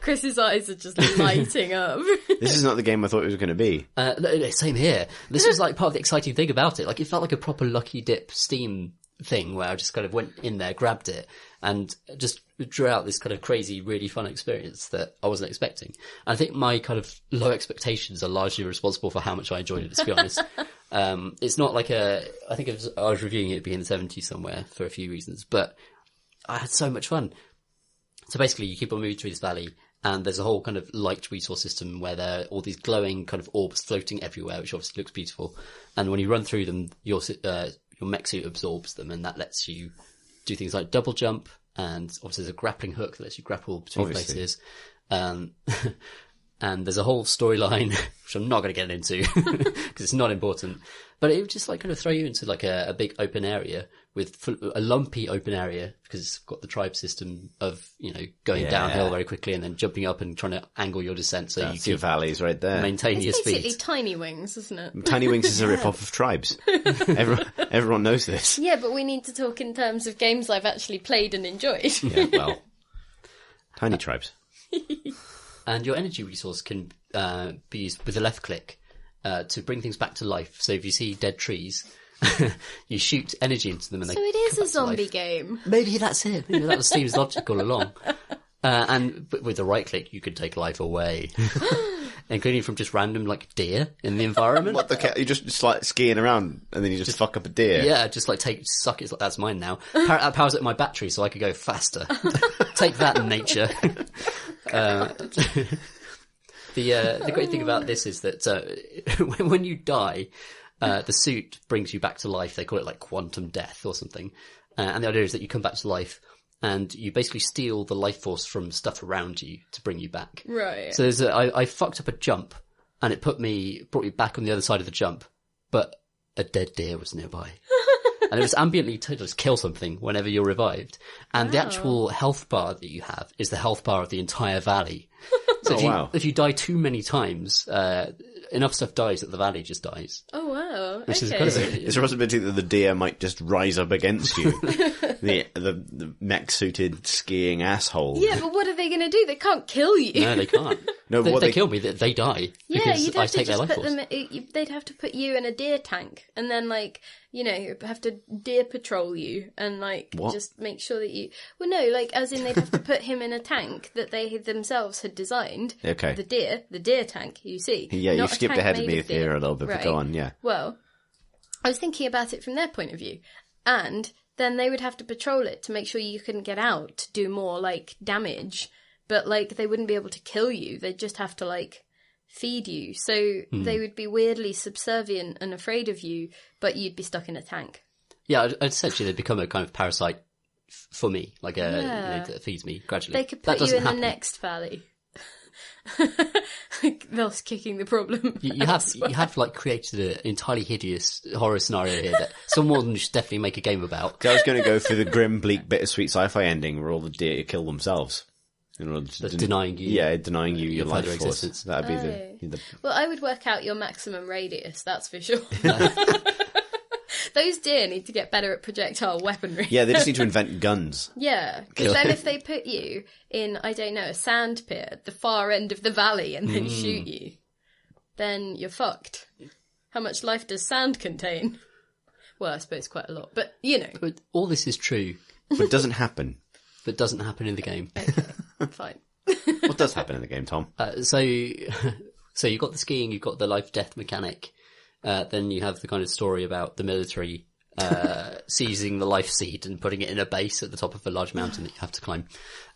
Chris's eyes are just lighting up. This is not the game I thought it was going to be. No, same here. This was like part of the exciting thing about it. Like it felt like a proper Lucky Dip Steam thing where I just kind of went in there, grabbed it, and just drew out this kind of crazy, really fun experience that I wasn't expecting. And I think my kind of low expectations are largely responsible for how much I enjoyed it, to be honest. It's not like I was reviewing it being in the 70s somewhere for a few reasons, but I had so much fun. So basically you keep on moving through this valley and there's a whole kind of light resource system where there are all these glowing kind of orbs floating everywhere, which obviously looks beautiful. And when you run through them, your mech suit absorbs them and that lets you do things like double jump, and obviously there's a grappling hook that lets you grapple between places. and there's a whole storyline, which I'm not going to get into because it's not important, but it would just like kind of throw you into like a big open area with a lumpy open area because it's got the tribe system of, you know, going downhill very quickly and then jumping up and trying to angle your descent so That's you your valleys right there. maintain your It's speed. basically Tiny Wings, isn't it? Tiny Wings is a rip-off of Tribes. Everyone knows this. Yeah, but we need to talk in terms of games I've actually played and enjoyed. Yeah, well, Tiny Tribes. And your energy resource can be used with a left click to bring things back to life. So if you see dead trees, you shoot energy into them and So they it is come a back to zombie life. game. Maybe that's it. Maybe that was Steve's logic all along. But with the right click, you could take life away, including from just random like deer in the environment. What the you just like skiing around and then you just fuck up a deer. Yeah, just like suck it. Like, that's mine now. That powers up my battery so I could go faster. Take that, nature. The great thing about this is that when you die, the suit brings you back to life. They call it like quantum death or something. And the idea is that you come back to life and you basically steal the life force from stuff around you to bring you back. Right. So I fucked up a jump and it brought me back on the other side of the jump, but a dead deer was nearby. And it was ambiently to just kill something whenever you're revived. And the actual health bar that you have is the health bar of the entire valley. So if you die too many times, enough stuff dies that the valley just dies. Oh, wow. Which is okay. kind of It's a possibility that the deer might just rise up against you. the mech-suited skiing asshole. Yeah, but what are they going to do? They can't kill you. No, they can't. No, If what they they kill me, they die. Yeah, Because you'd I have to take their just life put force. them. They'd have to put you in a deer tank, and then like have to deer patrol you, and like just make sure that you. Well, no, like as in they'd have to put him in a tank that they themselves had designed. Okay. The deer tank. You see. Yeah, you Not a skipped tank ahead of made me of deer. here a little bit, but go on, yeah. Well, I was thinking about it from their point of view, and then they would have to patrol it to make sure you couldn't get out to do more like damage, but like they wouldn't be able to kill you. They'd just have to like feed you. So they would be weirdly subservient and afraid of you, but you'd be stuck in a tank. Yeah, essentially they'd become a kind of parasite for me, like that feeds me gradually. They could put you in the next valley. Like, thus kicking the problem. You have like created an entirely hideous horror scenario here that someone should definitely make a game about. I was going to go for the grim, bleak, bittersweet sci-fi ending where all the deer kill themselves. In order to Denying you. Yeah, denying you your life further force. existence. That'd be the Well, I would work out your maximum radius, that's for sure. Those deer need to get better at projectile weaponry. Yeah, they just need to invent guns. Yeah, because then if they put you in, I don't know, a sand pit at the far end of the valley and then shoot you, then you're fucked. How much life does sand contain? Well, I suppose quite a lot, but you know. But all this is true, But it doesn't happen. but doesn't happen in the game. Okay, fine. What does happen in the game, Tom? So you've got the skiing, you've got the life-death mechanic. Then you have the kind of story about the military seizing the life seed and putting it in a base at the top of a large mountain that you have to climb.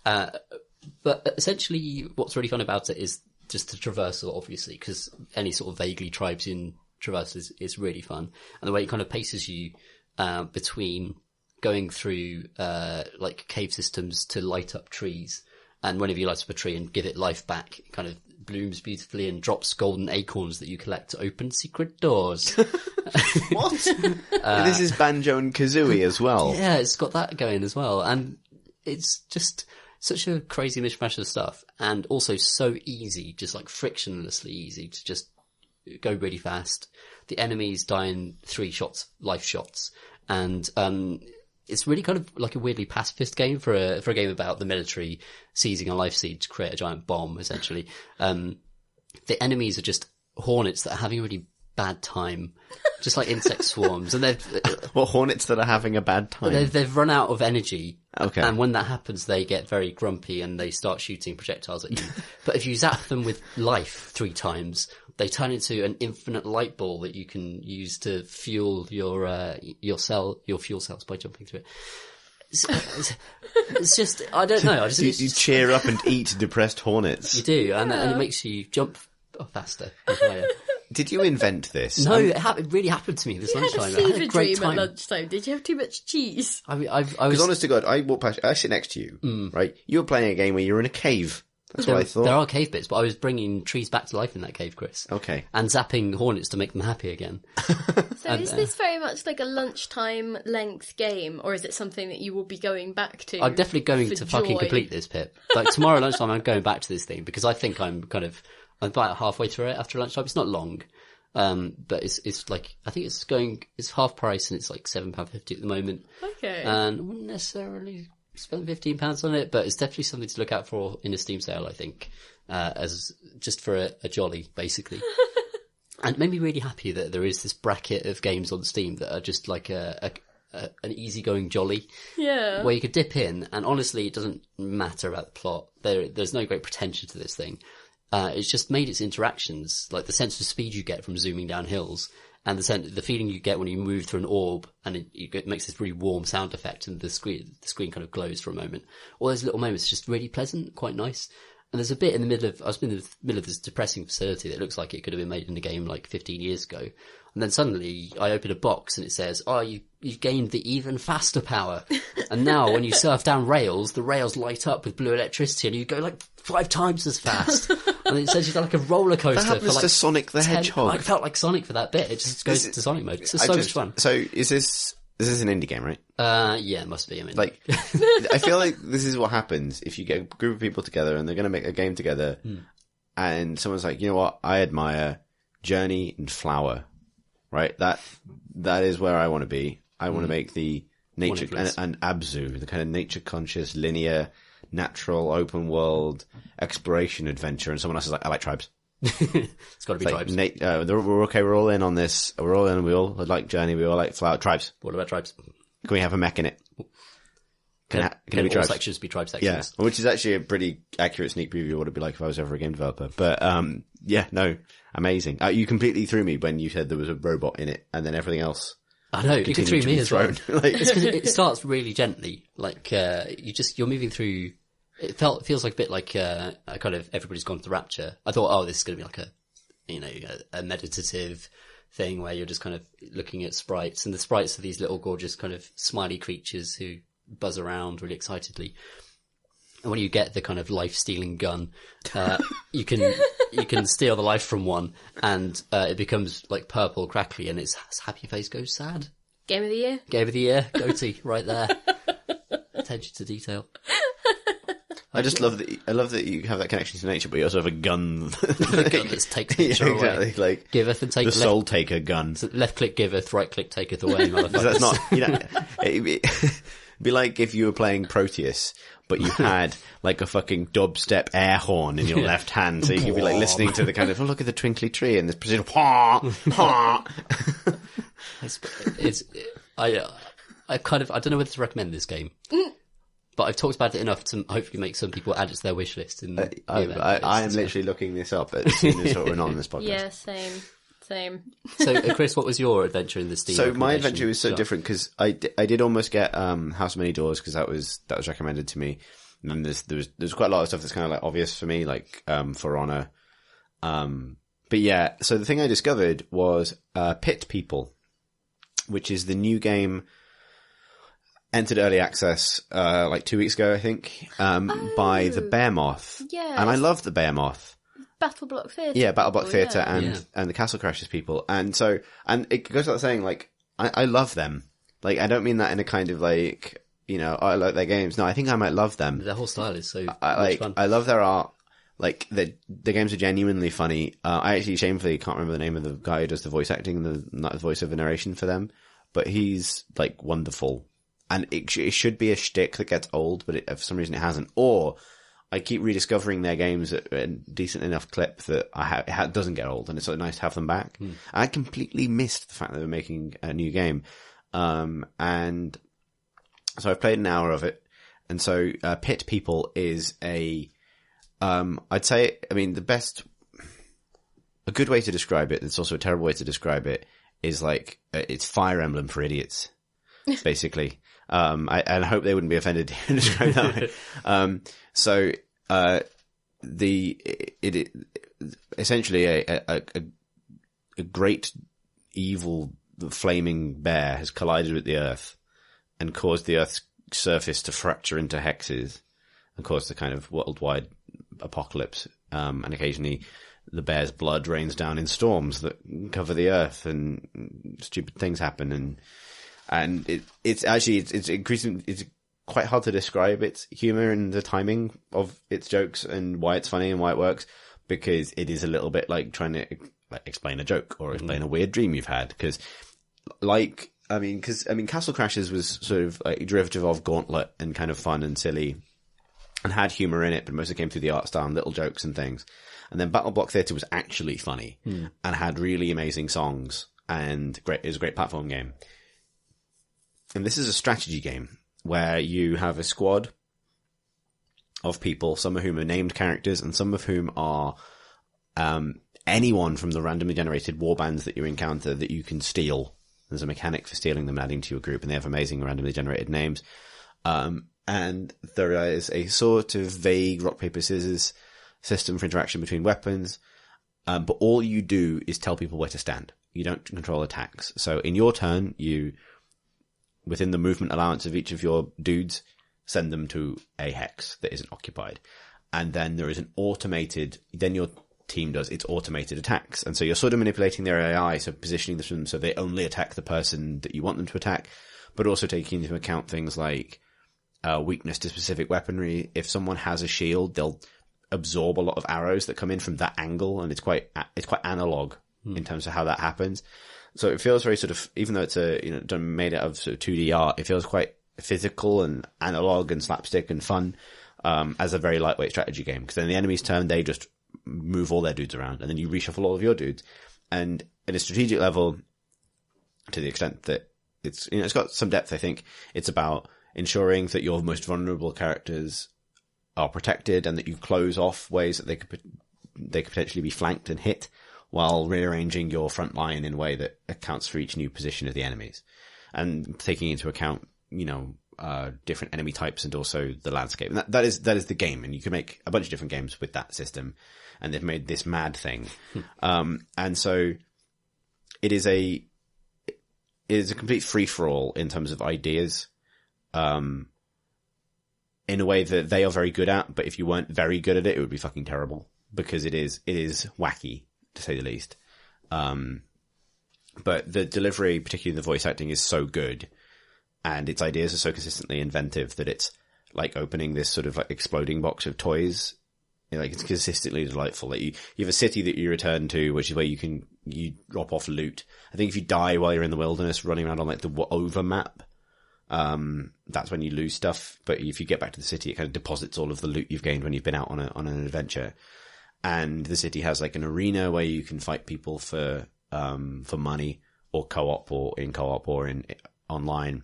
But essentially, what's really fun about it is just the traversal, obviously, because any sort of vaguely tribes-in traversal is really fun. And the way it kind of paces you between going through like cave systems to light up trees. And whenever you light up a tree and give it life back, it kind of blooms beautifully and drops golden acorns that you collect to open secret doors. What? This is Banjo and Kazooie as well. Yeah, it's got that going as well. And it's just such a crazy mishmash of stuff. And also so easy, just like frictionlessly easy to just go really fast. The enemies die in 3 shots, life shots. And it's really kind of like a weirdly pacifist game for a game about the military seizing a life seed to create a giant bomb, essentially. The enemies are just hornets that are having a really bad time, just like insect swarms. And Well, hornets that are having a bad time. they've run out of energy. Okay. And when that happens, they get very grumpy and they start shooting projectiles at you. But if you zap them with life 3 times, they turn into an infinite light ball that you can use to fuel your fuel cells by jumping through it. It's just, I don't know. You cheer up and eat depressed hornets. You do, and it makes you jump faster and higher. Did you invent this? No, it really happened to me this You had lunchtime. a I had fever a great dream at time. lunchtime. Did you have too much cheese? I was Because honest to God, I walked past, I sit next to you, right? You were playing a game where you're in a cave. That's what I thought. There are cave bits, but I was bringing trees back to life in that cave, Chris. Okay. And zapping hornets to make them happy again. So is this very much like a lunchtime length game, or is it something that you will be going back to? I'm definitely going for to fucking joy? complete this, Pip. Like tomorrow lunchtime, I'm going back to this thing because I think I'm about halfway through it after lunchtime. It's not long. But it's like, I think it's half price and it's like £7.50 at the moment. Okay. And I wouldn't necessarily spend £15 on it, but it's definitely something to look out for in a Steam sale, I think, as just for a jolly, basically. And it made me really happy that there is this bracket of games on Steam that are just like an easygoing jolly. Yeah. Where you could dip in, and honestly, it doesn't matter about the plot. There's no great pretension to this thing. It's just made its interactions, like the sense of speed you get from zooming down hills, and the feeling you get when you move through an orb, and it makes this really warm sound effect, and the screen kind of glows for a moment. All those little moments are just really pleasant, quite nice. And there's a bit in the middle of, I was in the middle of this depressing facility that looks like it could have been made in a game like 15 years ago. And then suddenly I open a box and it says, oh, you've gained the even faster power. And now when you surf down rails, the rails light up with blue electricity and you go like 5 times as fast. And it says you've done like a roller coaster. That happens for like to Sonic the Hedgehog. I felt like Sonic for that bit. It just goes to Sonic mode. It's just so much fun. So is this an indie game, right? Yeah, it must be. I mean, Like, I feel like this is what happens if you get a group of people together and they're going to make a game together and someone's like, you know what? I admire Journey and Flower, right? That is where I want to be. I want to make the nature and Abzu, the kind of nature conscious, linear, natural, open world exploration adventure. And someone else is like, I like Tribes. it's got to be Tribes. We're okay. We're all in on this. We're all in. We all like Journey. We all like Flower. Tribes. What about Tribes? Can we have a mech in it? Can it be all Tribes? sections be Tribe sections? Yeah, which is actually a pretty accurate sneak preview of what it'd be like if I was ever a game developer. But yeah, no, amazing. You completely threw me when you said there was a robot in it, and then everything else. I know, you threw me as well. Like, it's 'cause it starts really gently. Like, you're moving through, feels like a bit like, a kind of everybody's gone to the rapture. I thought, oh, this is going to be like a meditative thing where you're just kind of looking at sprites, and the sprites are these little gorgeous kind of smiley creatures who buzz around really excitedly. And when you get the kind of life-stealing gun, you can steal the life from one, and it becomes like purple, crackly, and its happy face goes sad. Game of the year? Game of the year, goatee, right there. Attention to detail. I just love that you have that connection to nature, but you also have a gun. A gun that takes nature away. Exactly, like Giveth and taketh. The soul taker gun. So left click giveth, right click taketh away, motherfucker. That's not, it'd be like if you were playing Proteus, but you had like a fucking dubstep air horn in your left hand, so you could be like listening to the kind of, oh, look at the twinkly tree and this precision, I don't know whether to recommend this game. But I've talked about it enough to hopefully make some people add it to their wish list. I am literally looking this up as soon as we're on this podcast. Yeah, same. So, Chris, what was your adventure in the Steam? So my adventure was so different because I did almost get House of Many Doors because that was recommended to me. And then there's quite a lot of stuff that's kind of like obvious for me, like For Honor. But yeah, so the thing I discovered was Pipped People, which is the new game. Entered early access like 2 weeks ago, I think, by the Behemoth. Yeah. And I love the Behemoth. Battle Block Theatre. Yeah, Battle Block Theatre yeah. and the Castle Crashers people. And it goes without saying, like, I love them. Like, I don't mean that in a kind of like, I like their games. No, I think I might love them. Their whole style is so much fun. I love their art. Like, the games are genuinely funny. I actually shamefully can't remember the name of the guy who does the voice acting, the voice over narration for them. But he's, like, wonderful. And it should be a shtick that gets old, but for some reason it hasn't. Or I keep rediscovering their games at a decent enough clip that it doesn't get old, and it's so nice to have them back. I completely missed the fact that they were making a new game. And so I've played an hour of it. And so Pipped People is I'd say, I mean, a good way to describe it, it's also a terrible way to describe it, is like, it's Fire Emblem for idiots, basically. I hope they wouldn't be offended to describe that way. It essentially a great evil flaming bear has collided with the Earth and caused the Earth's surface to fracture into hexes and caused the kind of worldwide apocalypse, and occasionally the bear's blood rains down in storms that cover the earth, and stupid things happen, and it's increasing. It's quite hard to describe its humor and the timing of its jokes and why it's funny and why it works, because it is a little bit like trying to explain a joke or explain a weird dream you've had. Because Castle Crashers was sort of like a derivative of Gauntlet and kind of fun and silly and had humor in it, but mostly came through the art style and little jokes and things. And then Battle Block Theatre was actually funny and had really amazing songs, and it was a great platform game. And this is a strategy game where you have a squad of people, some of whom are named characters and some of whom are anyone from the randomly generated warbands that you encounter that you can steal. There's a mechanic for stealing them and adding to your group, and they have amazing randomly generated names. And there is a sort of vague rock, paper, scissors system for interaction between weapons. But all you do is tell people where to stand. You don't control attacks. So in your turn, within the movement allowance of each of your dudes, send them to a hex that isn't occupied. And then there is then your team does its automated attacks. And so you're sort of manipulating their AI, so positioning them so they only attack the person that you want them to attack, but also taking into account things like weakness to specific weaponry. If someone has a shield, they'll absorb a lot of arrows that come in from that angle, and it's quite analog in terms of how that happens. So it feels very sort of, even though it's made out of sort of 2D art, it feels quite physical and analog and slapstick and fun, as a very lightweight strategy game. Because then the enemy's turn, they just move all their dudes around, and then you reshuffle all of your dudes. And at a strategic level, to the extent that it's got some depth, I think it's about ensuring that your most vulnerable characters are protected and that you close off ways that they could potentially be flanked and hit, while rearranging your front line in a way that accounts for each new position of the enemies, and taking into account, different enemy types and also the landscape. And that is the game. And you can make a bunch of different games with that system, and they've made this mad thing. And so it is a complete free for all in terms of ideas, in a way that they are very good at. But if you weren't very good at it, it would be fucking terrible, because it is wacky, to say the least. But the delivery, particularly the voice acting, is so good, and its ideas are so consistently inventive that it's like opening this sort of like exploding box of toys. It's consistently delightful. Like you have a city that you return to, which is where you drop off loot. I think if you die while you're in the wilderness running around on like the over map, that's when you lose stuff. But if you get back to the city, it kind of deposits all of the loot you've gained when you've been out on an adventure. And the city has like an arena where you can fight people for money, or co-op, or in online.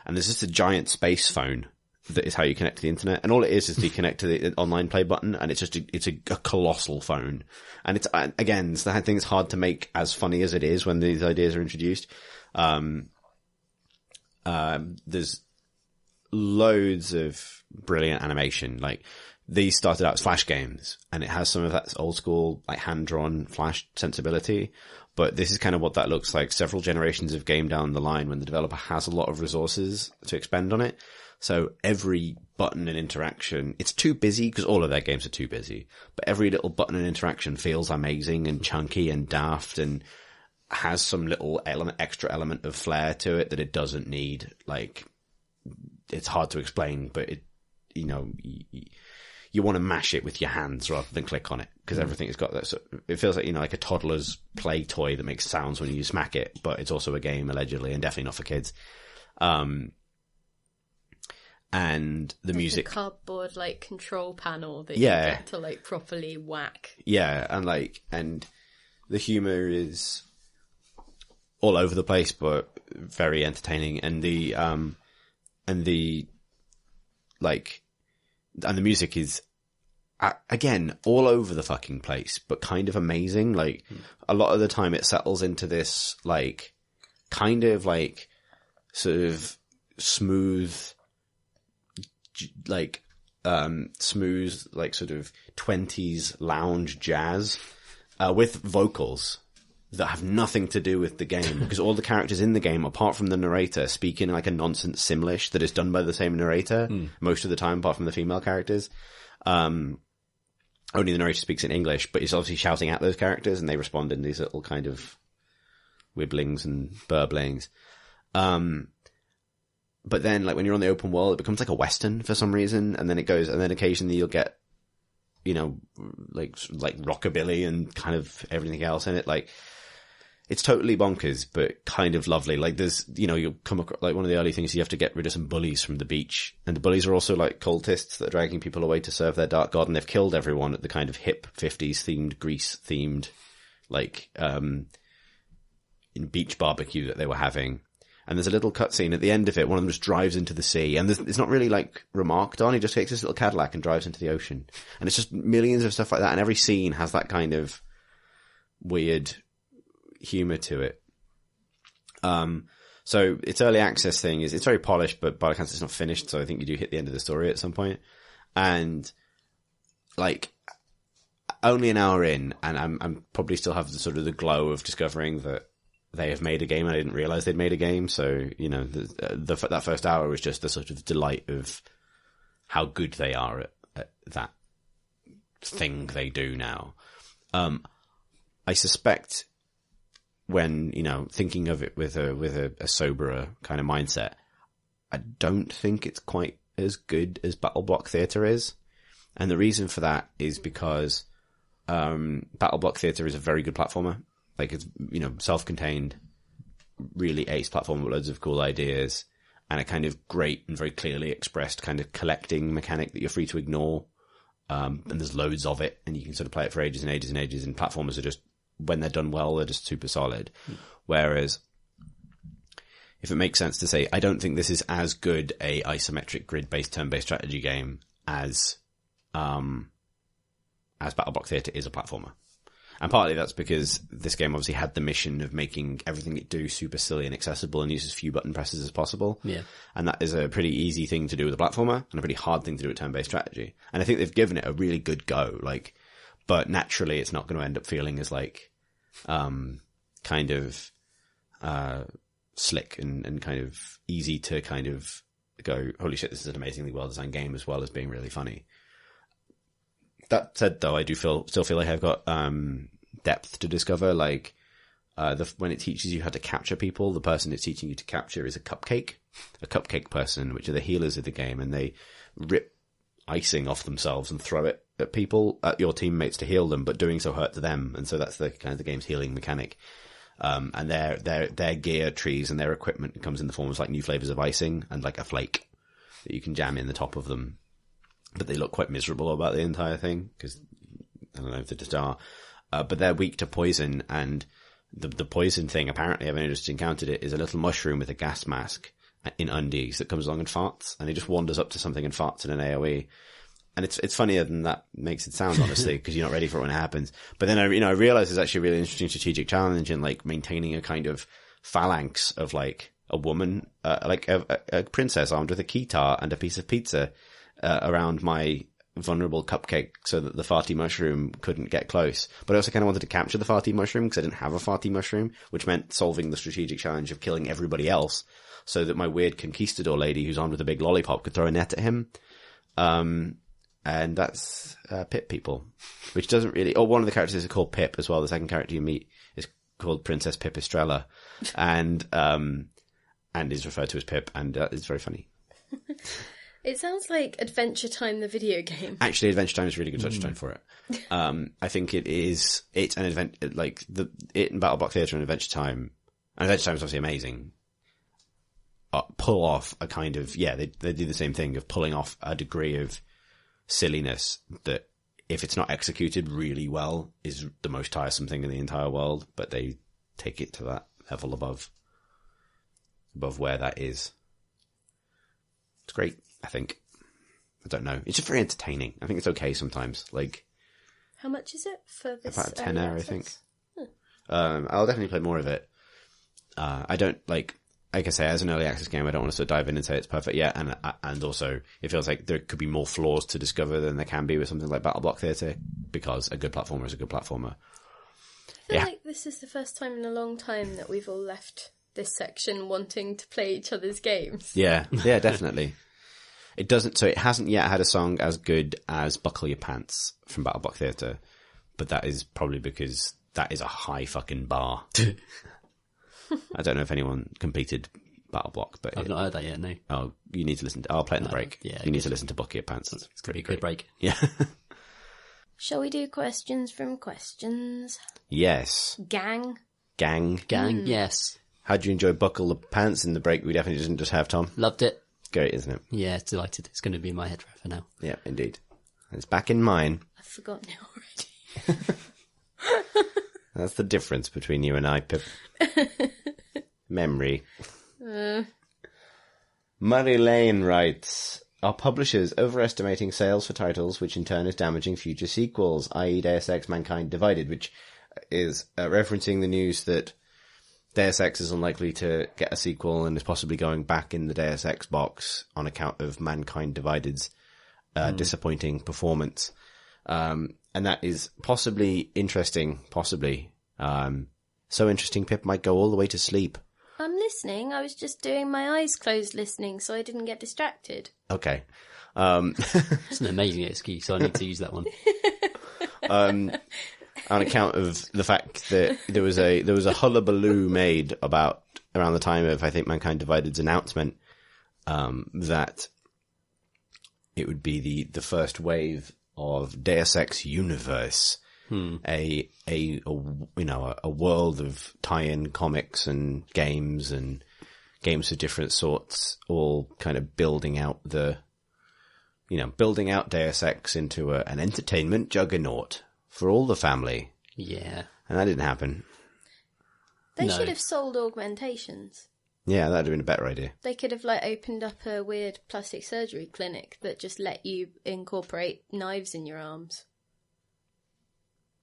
And there's just a giant space phone that is how you connect to the internet. And all it is you connect to the online play button, and it's a colossal phone. And it's, again, it's the thing that's hard to make as funny as it is when these ideas are introduced. There's loads of brilliant animation. Like, these started out as Flash games, and it has some of that old school, like, hand-drawn Flash sensibility. But this is kind of what that looks like several generations of game down the line, when the developer has a lot of resources to expend on it. So every button and interaction, it's too busy, because all of their games are too busy. But every little button and interaction feels amazing and chunky and daft, and has some little extra element of flair to it that it doesn't need. Like, it's hard to explain, but you want to mash it with your hands rather than click on it, because everything has got that. So it feels like, like a toddler's play toy that makes sounds when you smack it, but it's also a game, allegedly, and definitely not for kids. And the like music, a cardboard like control panel that you get to like properly whack. Yeah, and the humor is all over the place, but very entertaining. And the music is, again, all over the fucking place, but kind of amazing. Like, a lot of the time it settles into this, like, kind of like, sort of smooth, like sort of 20s lounge jazz, with vocals that have nothing to do with the game, because all the characters in the game, apart from the narrator, speak in like a nonsense Simlish that is done by the same narrator most of the time, apart from the female characters. And only the narrator speaks in English, but he's obviously shouting at those characters and they respond in these little kind of wibblings and burblings. But then, like, when you're on the open world, it becomes like a Western for some reason, and then occasionally you'll get, you know, like rockabilly and kind of everything else in it. Like, it's totally bonkers, but kind of lovely. Like, there's, you know, you'll come across, like, one of the early things, you have to get rid of some bullies from the beach, and the bullies are also like cultists that are dragging people away to serve their dark god, and they've killed everyone at the kind of hip 50s themed, Greece themed, like, in beach barbecue that they were having. And there's a little cutscene at the end of it. One of them just drives into the sea, and it's not really like remarked on. He just takes this little Cadillac and drives into the ocean, and it's just millions of stuff like that. And every scene has that kind of weird humor to it. So its early access thing it's very polished, but by the chance it's not finished. So I think you do hit the end of the story at some point, and like only an hour in, and I'm probably still have the sort of the glow of discovering that they have made a game, and I didn't realize they'd made a game. So, you know, that first hour was just the sort of delight of how good they are at that thing they do now. I suspect when, you know, thinking of it with a soberer kind of mindset, I don't think it's quite as good as Battle Block Theatre is. And the reason for that is because, Battle Block Theatre is a very good platformer. Like, it's, you know, self-contained, really ace platform with loads of cool ideas, and a kind of great and very clearly expressed kind of collecting mechanic that you're free to ignore. And there's loads of it, and you can sort of play it for ages and ages and ages, and platformers are just, when they're done well, they're just super solid. Whereas, if it makes sense to say, I don't think this is as good a isometric grid-based turn-based strategy game as Battle Block Theatre is a platformer. And partly that's because this game obviously had the mission of making everything it do super silly and accessible and use as few button presses as possible. Yeah. And that is a pretty easy thing to do with a platformer and a pretty hard thing to do with turn-based strategy. And I think they've given it a really good go, like, but naturally it's not going to end up feeling as like, kind of, slick and kind of easy to kind of go, holy shit, this is an amazingly well-designed game, as well as being really funny. That said, though, I do still feel like I've got depth to discover. Like, when it teaches you how to capture people, the person it's teaching you to capture is a cupcake person, which are the healers of the game, and they rip icing off themselves and throw it at people, at your teammates to heal them, but doing so hurt to them. And so that's the kind of the game's healing mechanic. And their gear trees and their equipment comes in the form of like new flavors of icing and like a flake that you can jam in the top of them. But they look quite miserable about the entire thing, because I don't know if they just are. But they're weak to poison, and the poison thing, apparently I've only just encountered it, is a little mushroom with a gas mask in undies that comes along and farts, and he just wanders up to something and farts in an AoE. And it's funnier than that makes it sound, honestly, because you're not ready for it when it happens. But then I realized there's actually a really interesting strategic challenge in like maintaining a kind of phalanx of like a woman, like a princess armed with a keytar and a piece of pizza, around my vulnerable cupcake so that the farty mushroom couldn't get close. But I also kind of wanted to capture the farty mushroom because I didn't have a farty mushroom, which meant solving the strategic challenge of killing everybody else so that my weird conquistador lady who's armed with a big lollipop could throw a net at him. And that's Pipped People, which doesn't really... Oh, one of the characters is called Pip as well. The second character you meet is called Princess Pipistrella, and is referred to as Pip, and it's very funny. It sounds like Adventure Time, the video game. Actually, Adventure Time is a really good touch tone for it. I think it's an event, like it and Battle Block Theatre and Adventure Time is obviously amazing. Pull off a kind of, they do the same thing of pulling off a degree of silliness that, if it's not executed really well, is the most tiresome thing in the entire world, but they take it to that level above where that is. It's great. I think. I don't know. It's just very entertaining. I think it's okay sometimes. Like, how much is it for this? About a tenner, I think. I'll definitely play more of it. I don't like I say, as an early access game, I don't want to sort of dive in and say it's perfect yet. And also, it feels like there could be more flaws to discover than there can be with something like Battle Block Theatre, because a good platformer is a good platformer. I feel like this is the first time in a long time that we've all left this section wanting to play each other's games. Yeah, definitely. It doesn't. So it hasn't yet had a song as good as "Buckle Your Pants" from Battle Block Theatre, but that is probably because that is a high fucking bar. I don't know if anyone completed Battle Block, but I've not heard that yet. No. Oh, you need to listen to. I'll play it in the break. Yeah, you need to listen to "Buckle Your Pants." It's It's gonna be a good break. Yeah. Shall we do questions from questions? Yes. Gang? Gang. Yes. How do you enjoy "Buckle the Pants" in the break? We definitely didn't just have, Tom. Loved it. Great, isn't it? Yeah, delighted. It's going to be in my head forever now. Yeah, indeed. It's back in mine. I've forgotten it already. That's the difference between you and I, Pip. Memory. Murray Lane writes, are publishers overestimating sales for titles, which in turn is damaging future sequels, i.e. Deus Ex Mankind Divided, which is referencing the news that Deus Ex is unlikely to get a sequel and is possibly going back in the Deus Ex box on account of Mankind Divided's disappointing performance. And that is possibly interesting, so interesting Pip might go all the way to sleep. I'm listening. I was just doing my eyes closed listening, so I didn't get distracted. Okay. It's an amazing excuse, so I need to use that one. On account of the fact that there was a hullabaloo made about around the time of, I think, Mankind Divided's announcement, that it would be the first wave of Deus Ex universe, a world of tie-in comics and games of different sorts, all kind of building out Deus Ex into an entertainment juggernaut for all the family. Yeah. And that didn't happen. They No. should have sold augmentations. Yeah, that'd have been a better idea. They could have opened up a weird plastic surgery clinic that just let you incorporate knives in your arms.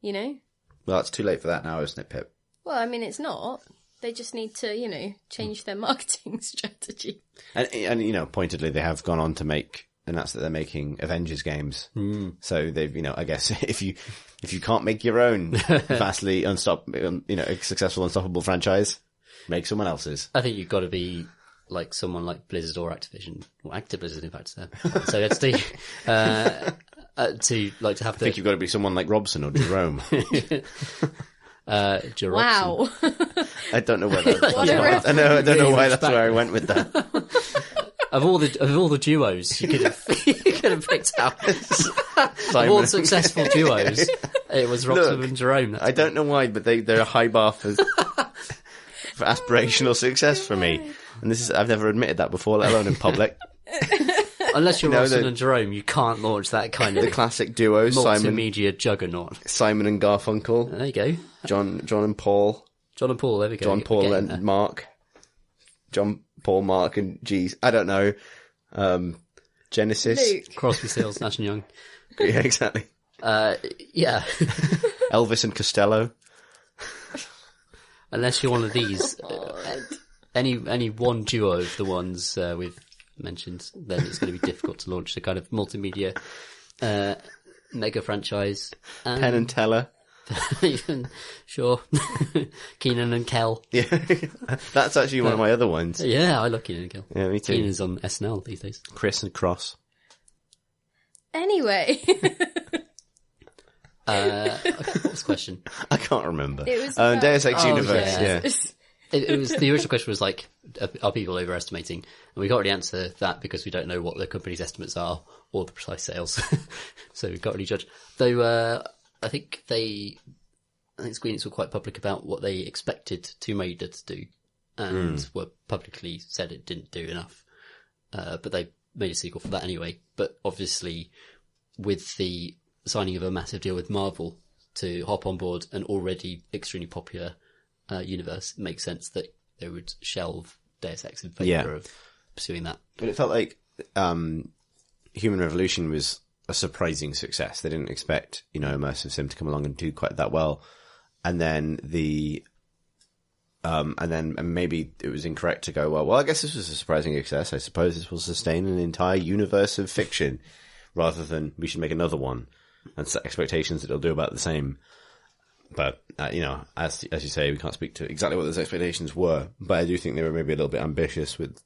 You know? Well, it's too late for that now, isn't it, Pip? Well, I mean, it's not. They just need to, change their marketing strategy. And pointedly, they have gone on to announce that they're making Avengers games. So they've, I guess if you can't make your own vastly successful unstoppable franchise, make someone else's. I think you've got to be like someone like Blizzard or Activision, or Activision, in fact. So that's to have I think you've got to be someone like Robson or Jerome. Jerome. Wow. I don't know where that. What a reference. I don't know why that's where I went with that. Of all the duos you could have picked out. Of all successful duos, it was Robson and Jerome. I don't know why, but they're a high bar for aspirational success for me. And I've never admitted that before, let alone in public. Unless you're Robson and Jerome, you can't launch that kind of the classic duo, multimedia juggernaut. Simon and Garfunkel. There you go. John and Paul. John and Paul, there we go. John, Paul and Mark. John, Paul, Mark and I don't know. Genesis. Luke. Crosby, Stills, Nash and Young. Yeah, exactly. Yeah. Elvis and Costello. Unless you're one of these, any one duo of the ones we've mentioned, then it's going to be difficult to launch the kind of multimedia mega franchise. Penn and Teller. Even sure. Keenan and Kel. Yeah, that's actually one of my other ones. Yeah, I love Keenan and Kel. Yeah, me too. Keenan's on SNL these days. Chris and Cross. Anyway. Okay, what was the question? I can't remember. It was Deus Ex Universe. yeah. Yeah. It was the original question was like, are people overestimating? And we can't really answer that because we don't know what the company's estimates are or the precise sales, so we can't really judge. Though I think Square Enix were quite public about what they expected Tomb Raider to do, and were publicly said it didn't do enough. But they made a sequel for that anyway. But obviously, with the signing of a massive deal with Marvel to hop on board an already extremely popular universe, it makes sense that they would shelve Deus Ex in favour of pursuing that. But it felt like Human Revolution was a surprising success. They didn't expect, Immersive Sim to come along and do quite that well. And then and maybe it was incorrect to go, well, I guess this was a surprising success. I suppose this will sustain an entire universe of fiction rather than we should make another one and set expectations that it'll do about the same. But, as you say, we can't speak to exactly what those expectations were, but I do think they were maybe a little bit ambitious with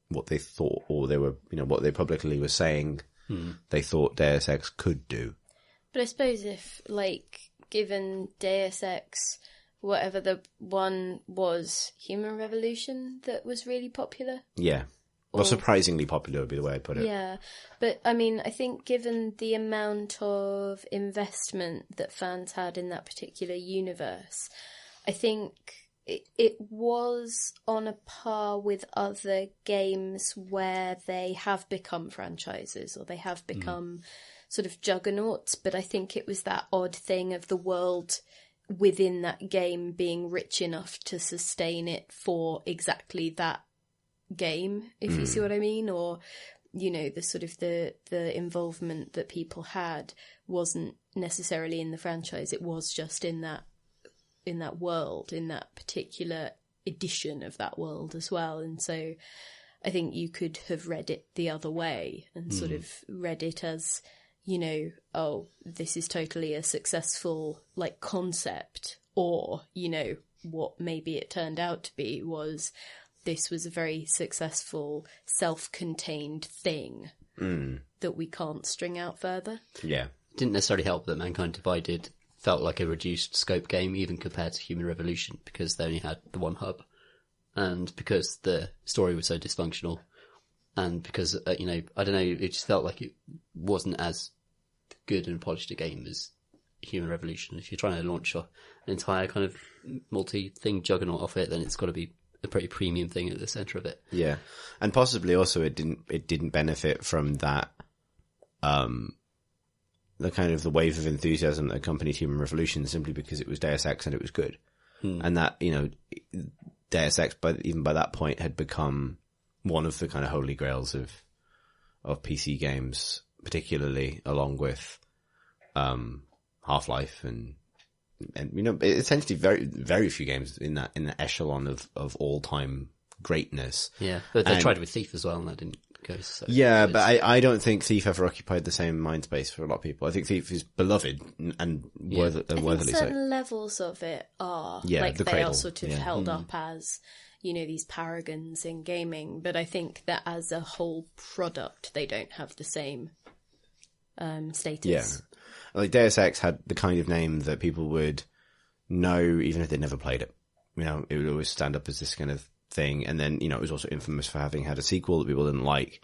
what they thought, or they were, what they publicly were saying they thought Deus Ex could do. But I suppose if, given Deus Ex, whatever the one was, Human Revolution, that was really popular? Yeah. Well, surprisingly popular would be the way I'd put it. Yeah. But, I mean, I think given the amount of investment that fans had in that particular universe, I think it was on a par with other games where they have become franchises or they have become sort of juggernauts, but I think it was that odd thing of the world within that game being rich enough to sustain it for exactly that game, if you see what I mean, or the sort of the involvement that people had wasn't necessarily in the franchise, it was just in that world, in that particular edition of that world as well. And so I think you could have read it the other way and sort of read it as, oh, this is totally a successful concept, or, what maybe it turned out to be was this was a very successful self-contained thing that we can't string out further. Yeah. It didn't necessarily help that Mankind Divided felt like a reduced scope game even compared to Human Revolution, because they only had the one hub, and because the story was so dysfunctional, and because I don't know, it just felt like it wasn't as good and polished a game as Human Revolution. If you're trying to launch an entire kind of multi-thing juggernaut off it, then it's got to be a pretty premium thing at the centre of it. Yeah, and possibly also it didn't benefit from that the kind of the wave of enthusiasm that accompanied Human Revolution, simply because it was Deus Ex and it was good. And that, Deus Ex, even by that point, had become one of the kind of holy grails of PC games, particularly along with Half-Life and essentially very, very few games in the echelon of all-time greatness. Yeah, but they tried with Thief as well, and that didn't go so. Yeah, but I don't think Thief ever occupied the same mind space for a lot of people. I think Thief is beloved and worthily so. Certain levels of it are. Yeah, the they Cradle. are sort of held up as, these paragons in gaming, but I think that as a whole product, they don't have the same status. Yeah. Deus Ex had the kind of name that people would know even if they'd never played it. It would always stand up as this kind of thing, and then it was also infamous for having had a sequel that people didn't like.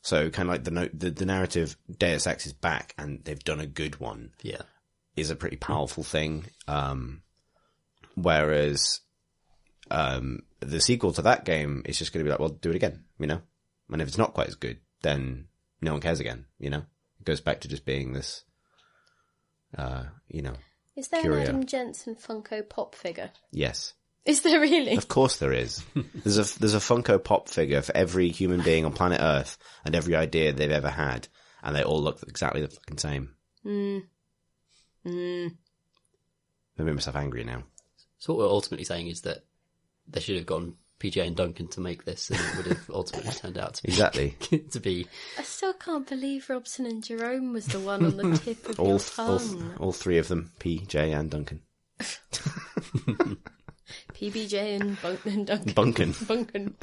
So kind of like the narrative, Deus Ex is back and they've done a good one. Yeah, is a pretty powerful thing. Whereas the sequel to that game is just going to be like, well, do it again, and if it's not quite as good, then no one cares again. It goes back to just being this. Is there curio. an Adam Jensen Funko Pop figure? Yes. Is there really? Of course there is. There's a Funko Pop figure for every human being on planet Earth and every idea they've ever had, and they all look exactly the fucking same. I made myself angry now. So what we're ultimately saying is that they should have gone PJ and Duncan to make this, and it would have ultimately turned out to be exactly to be. I still can't believe Robson and Jerome was the one on the tip of your tongue. All three of them, PJ and Duncan. PBJ and Duncan. Bunkin.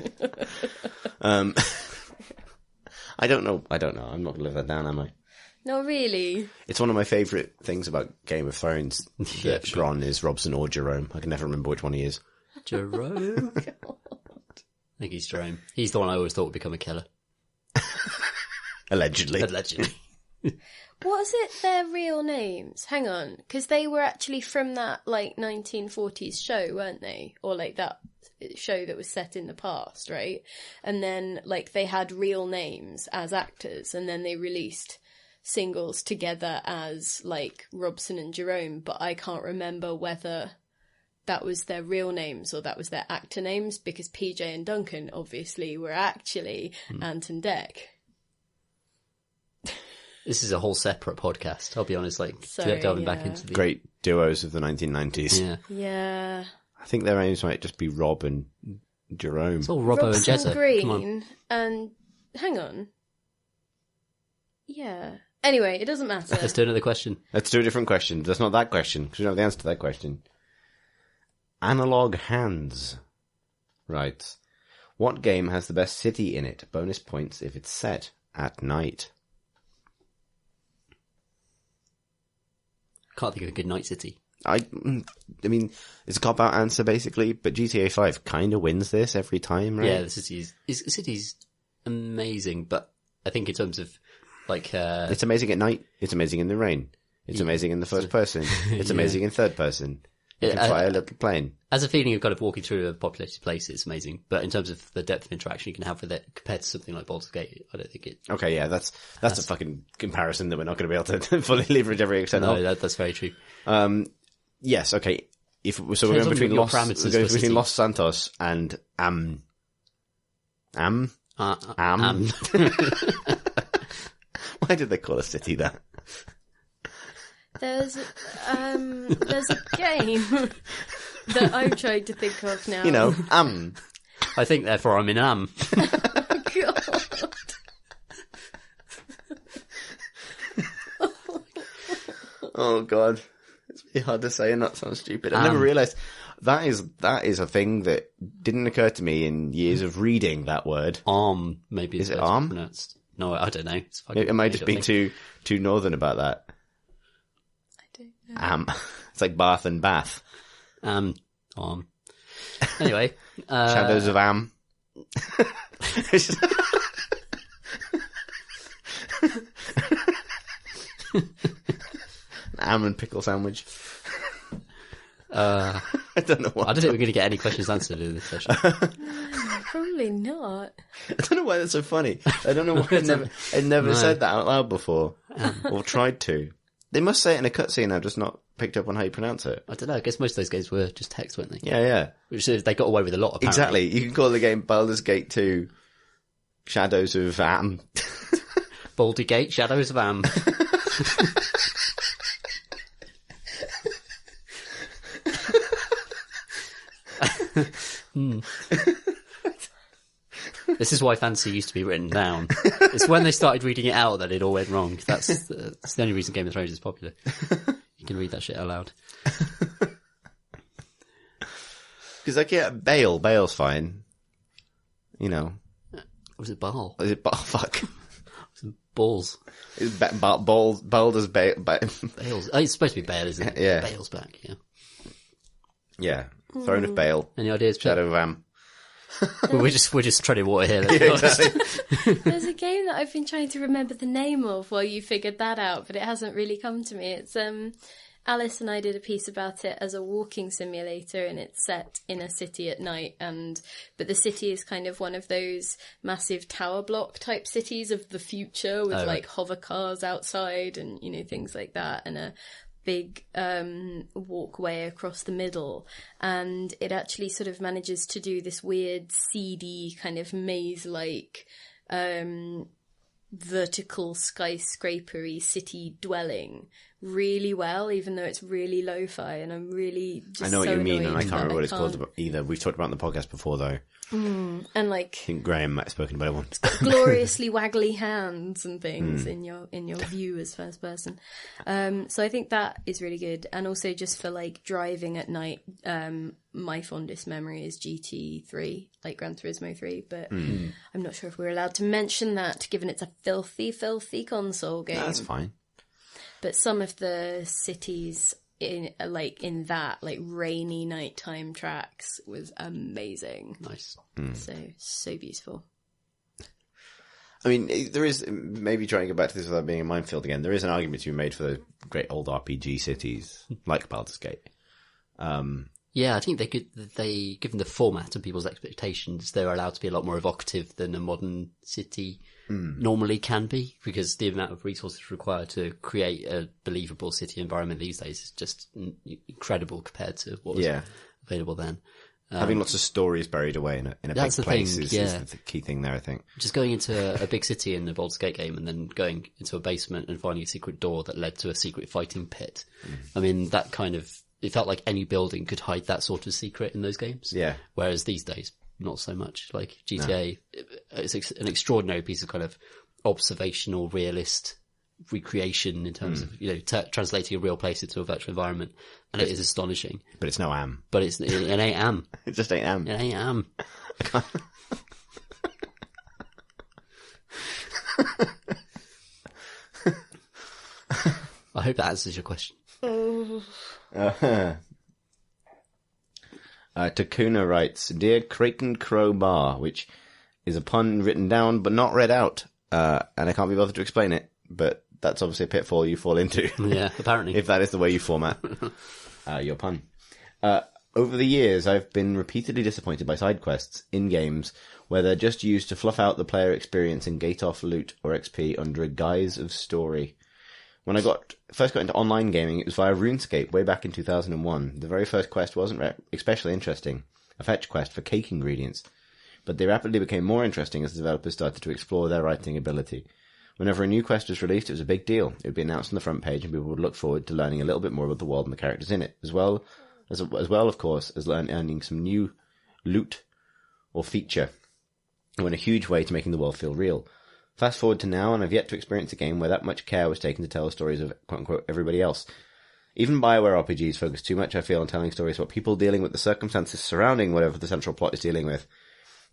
I don't know. I'm not going to live that down, am I? No, really. It's one of my favourite things about Game of Thrones. Yeah, that Bronn is Robson or Jerome. I can never remember which one he is. Jerome? I think he's Jerome. He's the one I always thought would become a killer. Allegedly. Was it their real names? Hang on, because they were actually from that 1940s show, weren't they? Or that show that was set in the past, right? And then they had real names as actors, and then they released singles together as Robson and Jerome, but I can't remember whether that was their real names or that was their actor names, because PJ and Duncan obviously were actually Ant and Dec. This is a whole separate podcast, I'll be honest, delving back into the... Great duos of the 1990s. Yeah. Yeah. I think their names might just be Rob and Jerome. It's all Robbo and Jezza. Green and... Hang on. Yeah. Anyway, it doesn't matter. Let's do another question. Let's do a different question. That's not that question, because we don't have the answer to that question. Analog hands. Right. What game has the best city in it? Bonus points if it's set at night. Can't think of a good night city. I mean, it's a cop-out answer basically, but GTA 5 kind of wins this every time, right? Yeah, the city's amazing, but I think in terms of like it's amazing at night. It's amazing in the rain. It's amazing in the first person. It's amazing in third person. You can fly a little plane. As a feeling of kind of walking through a populated place, it's amazing. But in terms of the depth of interaction you can have with it compared to something like Baldur's Gate, I don't think it... Okay, yeah, that's a fucking comparison that we're not going to be able to fully leverage every extent of. No, that's very true. Yes, okay. We're going between Los Santos and Why did they call a city that? There's a game that I'm trying to think of now. You know, I think therefore I'm in Oh, God. Oh, God. It's really hard to say and not sound stupid. I never realised that is a thing that didn't occur to me in years of reading that word. Maybe. Is it arm? Pronounced. No, I don't know. It might just be too northern about that. I don't know. It's like Bath and Bath. Anyway. Shadows of Am. Am and pickle sandwich. I don't know why. I don't think we're going to get any questions answered in this session. Probably not. I don't know why that's so funny. I don't know why I never said that out loud before. Or tried to. They must say it in a cutscene. I've just not picked up on how you pronounce it. I don't know. I guess most of those games were just text, weren't they? Yeah. Which they got away with a lot, apparently. Exactly. You can call the game Baldur's Gate 2 Shadows of Am. Baldy Gate, Shadows of Am. This is why fantasy used to be written down. It's when they started reading it out that it all went wrong. That's the only reason Game of Thrones is popular. You can read that shit out loud. Because like, yeah, Bale's fine. You know. Was it Baal? Is it Baal? Fuck. Balls. Is Baldur's Bale? Bales. Oh, it's supposed to be Bale, isn't it? Yeah. Bale's back, yeah. Yeah. Throne of Bale. Any ideas? Shadow of Am. We're just treading water here. Yeah, exactly. There's a game that I've been trying to remember the name of while you figured that out, but it hasn't really come to me. It's Alice and I did a piece about it as a walking simulator, and it's set in a city at night, but the city is kind of one of those massive tower block type cities of the future with like hover cars outside and, you know, things like that, and a big walkway across the middle, and it actually sort of manages to do this weird seedy kind of maze-like vertical skyscrapery city dwelling really well, even though it's really lo-fi, and I'm really just I know what you mean, and I can't that remember what it's called either. We've talked about it on the podcast before, though. And like, I think Graham might have spoken about it once. gloriously waggly hands and things in your view as first person. So I think that is really good, and also just for like driving at night, my fondest memory is GT3, like Gran Turismo 3, but I'm not sure if we're allowed to mention that, given it's a filthy console game. That's fine. But some of the cities in that rainy nighttime tracks was amazing. Nice. So beautiful. I mean, there is, maybe trying to go back to this without being a minefield again, there is an argument to be made for the great old RPG cities, like Baldur's Gate. Yeah, I think they, given the format and people's expectations, they're allowed to be a lot more evocative than a modern city normally can be, because the amount of resources required to create a believable city environment these days is just incredible compared to what was available then. Having lots of stories buried away in a big place is the key thing there, I think. Just going into a big city in the Baldur's Gate game and then going into a basement and finding a secret door that led to a secret fighting pit. I mean, that kind of, it felt like any building could hide that sort of secret in those games. Yeah. Whereas these days, not so much. Like GTA, it's an extraordinary piece of kind of observational, realist recreation in terms of, you know, translating a real place into a virtual environment. And it is astonishing. But it's no Am. But it ain't Am. It just ain't Am. It ain't Am. I hope that answers your question. Takuna writes, Dear Kraken Crowbar, which is a pun written down but not read out, and I can't be bothered to explain it, but that's obviously a pitfall you fall into. Yeah, apparently. If that is the way you format your pun. Over the years, I've been repeatedly disappointed by side quests in games where they're just used to fluff out the player experience and gate off loot or XP under a guise of story. When I first got into online gaming, it was via RuneScape way back in 2001. The very first quest wasn't especially interesting, a fetch quest for cake ingredients, but they rapidly became more interesting as the developers started to explore their writing ability. Whenever a new quest was released, it was a big deal. It would be announced on the front page and people would look forward to learning a little bit more about the world and the characters in it, as well, of course, as earning some new loot or feature, or in a huge way to making the world feel real. Fast forward to now, and I've yet to experience a game where that much care was taken to tell the stories of quote-unquote everybody else. Even BioWare RPGs focus too much, I feel, on telling stories about people dealing with the circumstances surrounding whatever the central plot is dealing with.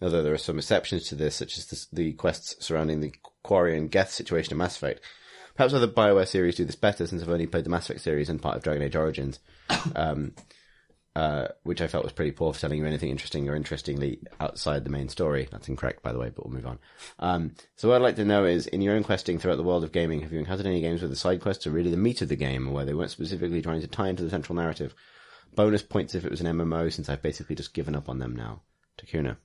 Although there are some exceptions to this, such as the quests surrounding the Quarry and Geth situation in Mass Effect. Perhaps other BioWare series do this better, since I've only played the Mass Effect series and part of Dragon Age Origins. Which I felt was pretty poor for telling you anything interesting or interestingly outside the main story. That's incorrect, by the way, but we'll move on. So what I'd like to know is, in your own questing throughout the world of gaming, have you encountered any games where the side quests are really the meat of the game, or where they weren't specifically trying to tie into the central narrative? Bonus points if it was an MMO, since I've basically just given up on them now. Takuna.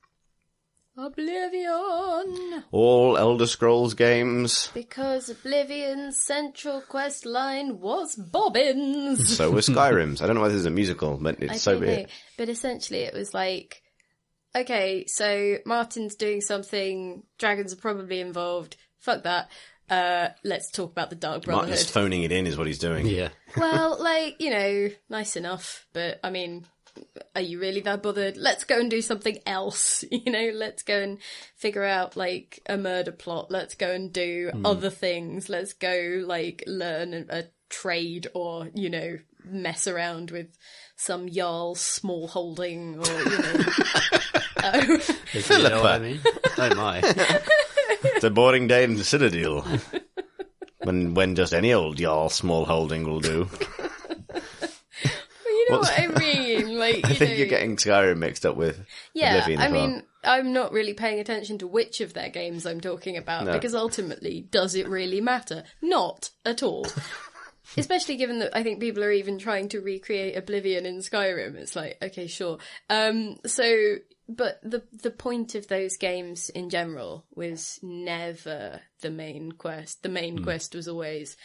Oblivion! All Elder Scrolls games. Because Oblivion's central quest line was bobbins! So was Skyrim's. I don't know whether this is a musical, but it's so weird. But essentially it was like, okay, so Martin's doing something, dragons are probably involved, fuck that, let's talk about the Dark Brotherhood. Martin's phoning it in is what he's doing. Yeah. Well, nice enough, but I mean, are you really that bothered? Let's go and do something else, let's go and figure out, a murder plot, let's go and do other things, let's go, learn a trade or, mess around with some Jarl's small holding or, You know what I mean? Oh my. It's a boring day in the Citadel. when just any old Jarl small holding will do. You know what I mean? I think you're getting Skyrim mixed up with Oblivion as well. I'm not really paying attention to which of their games I'm talking about, because ultimately, does it really matter? Not at all. Especially given that I think people are even trying to recreate Oblivion in Skyrim. It's like, okay, sure. But the point of those games in general was never the main quest. The main quest was always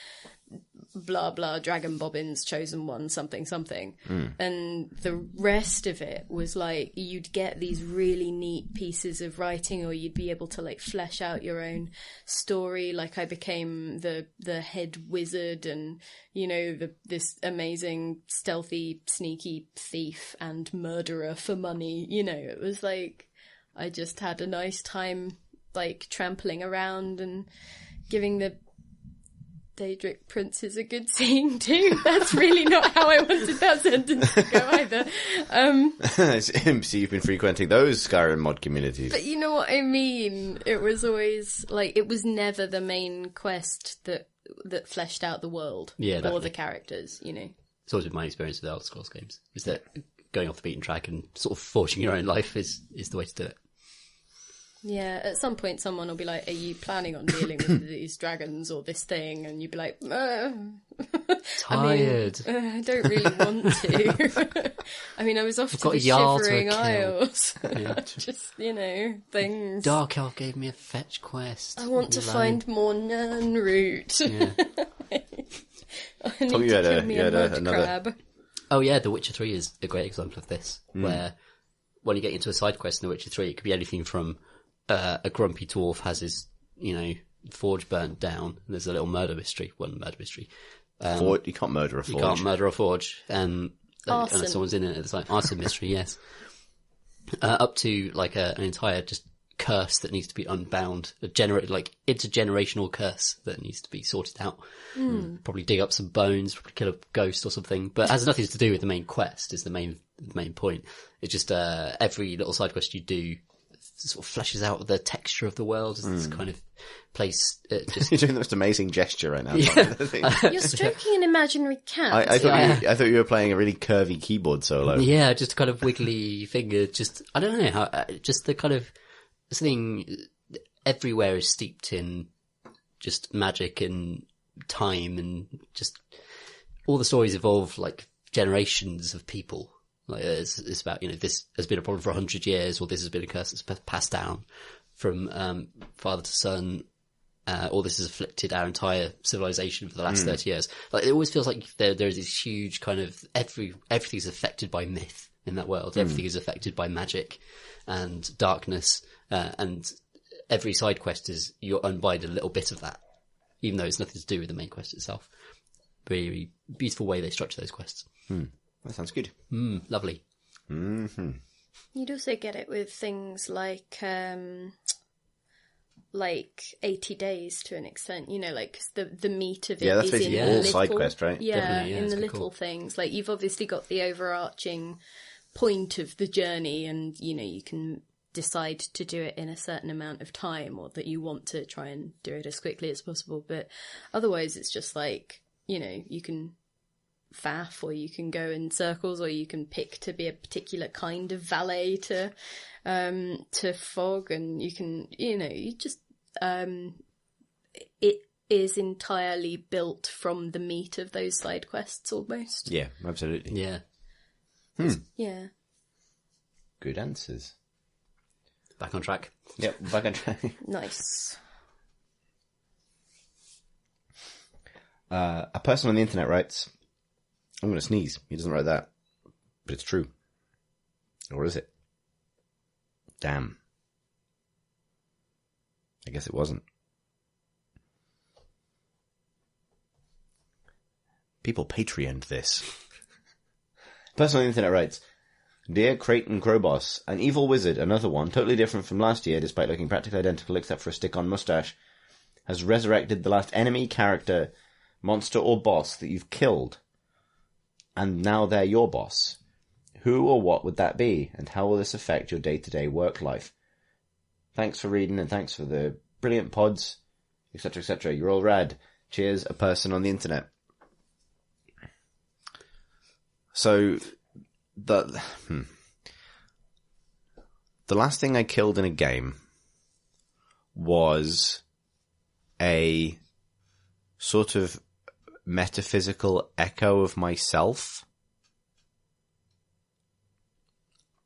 blah blah dragon bobbins chosen one something something, and the rest of it was you'd get these really neat pieces of writing, or you'd be able to flesh out your own story. I became the head wizard, and this amazing stealthy sneaky thief and murderer for money. It was I just had a nice time trampling around and giving the Daedric princes a good scene too. That's really not how I wanted that sentence to go either. So you've been frequenting those Skyrim mod communities. But you know what I mean? It was always it was never the main quest that fleshed out the world or the characters, It's always been my experience with Elder Scrolls games, is that going off the beaten track and sort of forging your own life is the way to do it. Yeah, at some point someone will be like, are you planning on dealing with these dragons or this thing? And you'd be like, tired. I don't really want to. I was off to the Shivering Isles. Yeah. Just, things. Dark Elf gave me a fetch quest. I want to find more Nern root. Yeah. I need to kill me a mud crab. Oh yeah, The Witcher 3 is a great example of this, where when you get into a side quest in The Witcher 3, it could be anything from a grumpy dwarf has his, forge burnt down, and there's a little murder mystery, one murder mystery. You can't murder a forge. You can't murder a forge, unless someone's in it at the time. Arson mystery, yes. Up to an entire just curse that needs to be unbound, intergenerational curse that needs to be sorted out. Probably dig up some bones, probably kill a ghost or something, but it has nothing to do with the main quest. Is the main point. It's just every little side quest you do sort of fleshes out the texture of the world as this kind of place. Just You're doing the most amazing gesture right now. Yeah. You're stroking an imaginary cat. I thought you were playing a really curvy keyboard solo. yeah, just a kind of wiggly finger. Just I don't know how. Just the kind of thing. Everywhere is steeped in just magic and time, and just all the stories evolve like generations of people. Like it's about, this has been a problem for 100 years, or this has been a curse that's passed down from father to son, or this has afflicted our entire civilization for the last 30 years. Like it always feels like there is this huge kind of everything's affected by myth in that world. Everything is affected by magic and darkness, and every side quest is you're unbind a little bit of that, even though it's nothing to do with the main quest itself. Very beautiful way they structure those quests. That sounds good. Lovely. Mm-hmm. You'd also get it with things like 80 days to an extent, like 'cause the meat of it Yeah, that's is basically in all the side little, quest, right? Yeah, Definitely, yeah, in it's the quite little cool. things. Like you've obviously got the overarching point of the journey, and you can decide to do it in a certain amount of time, or that you want to try and do it as quickly as possible. But otherwise, it's just like you can faff, or you can go in circles, or you can pick to be a particular kind of valet to Fog, and you can you just it is entirely built from the meat of those side quests almost. Yeah, absolutely. Yeah. Yeah. Good answers. Back on track. Yep, back on track. Nice. A person on the internet writes, I'm going to sneeze. He doesn't write that. But it's true. Or is it? Damn. I guess it wasn't. People Patreoned this. A person on the internet writes, Dear Creighton Crowboss, an evil wizard, another one, totally different from last year despite looking practically identical except for a stick-on mustache, has resurrected the last enemy, character, monster or boss that you've killed. And now they're your boss. Who or what would that be? And how will this affect your day-to-day work life? Thanks for reading and thanks for the brilliant pods, etc., etc. You're all rad. Cheers, a person on the internet. So, the last thing I killed in a game was a sort of metaphysical echo of myself.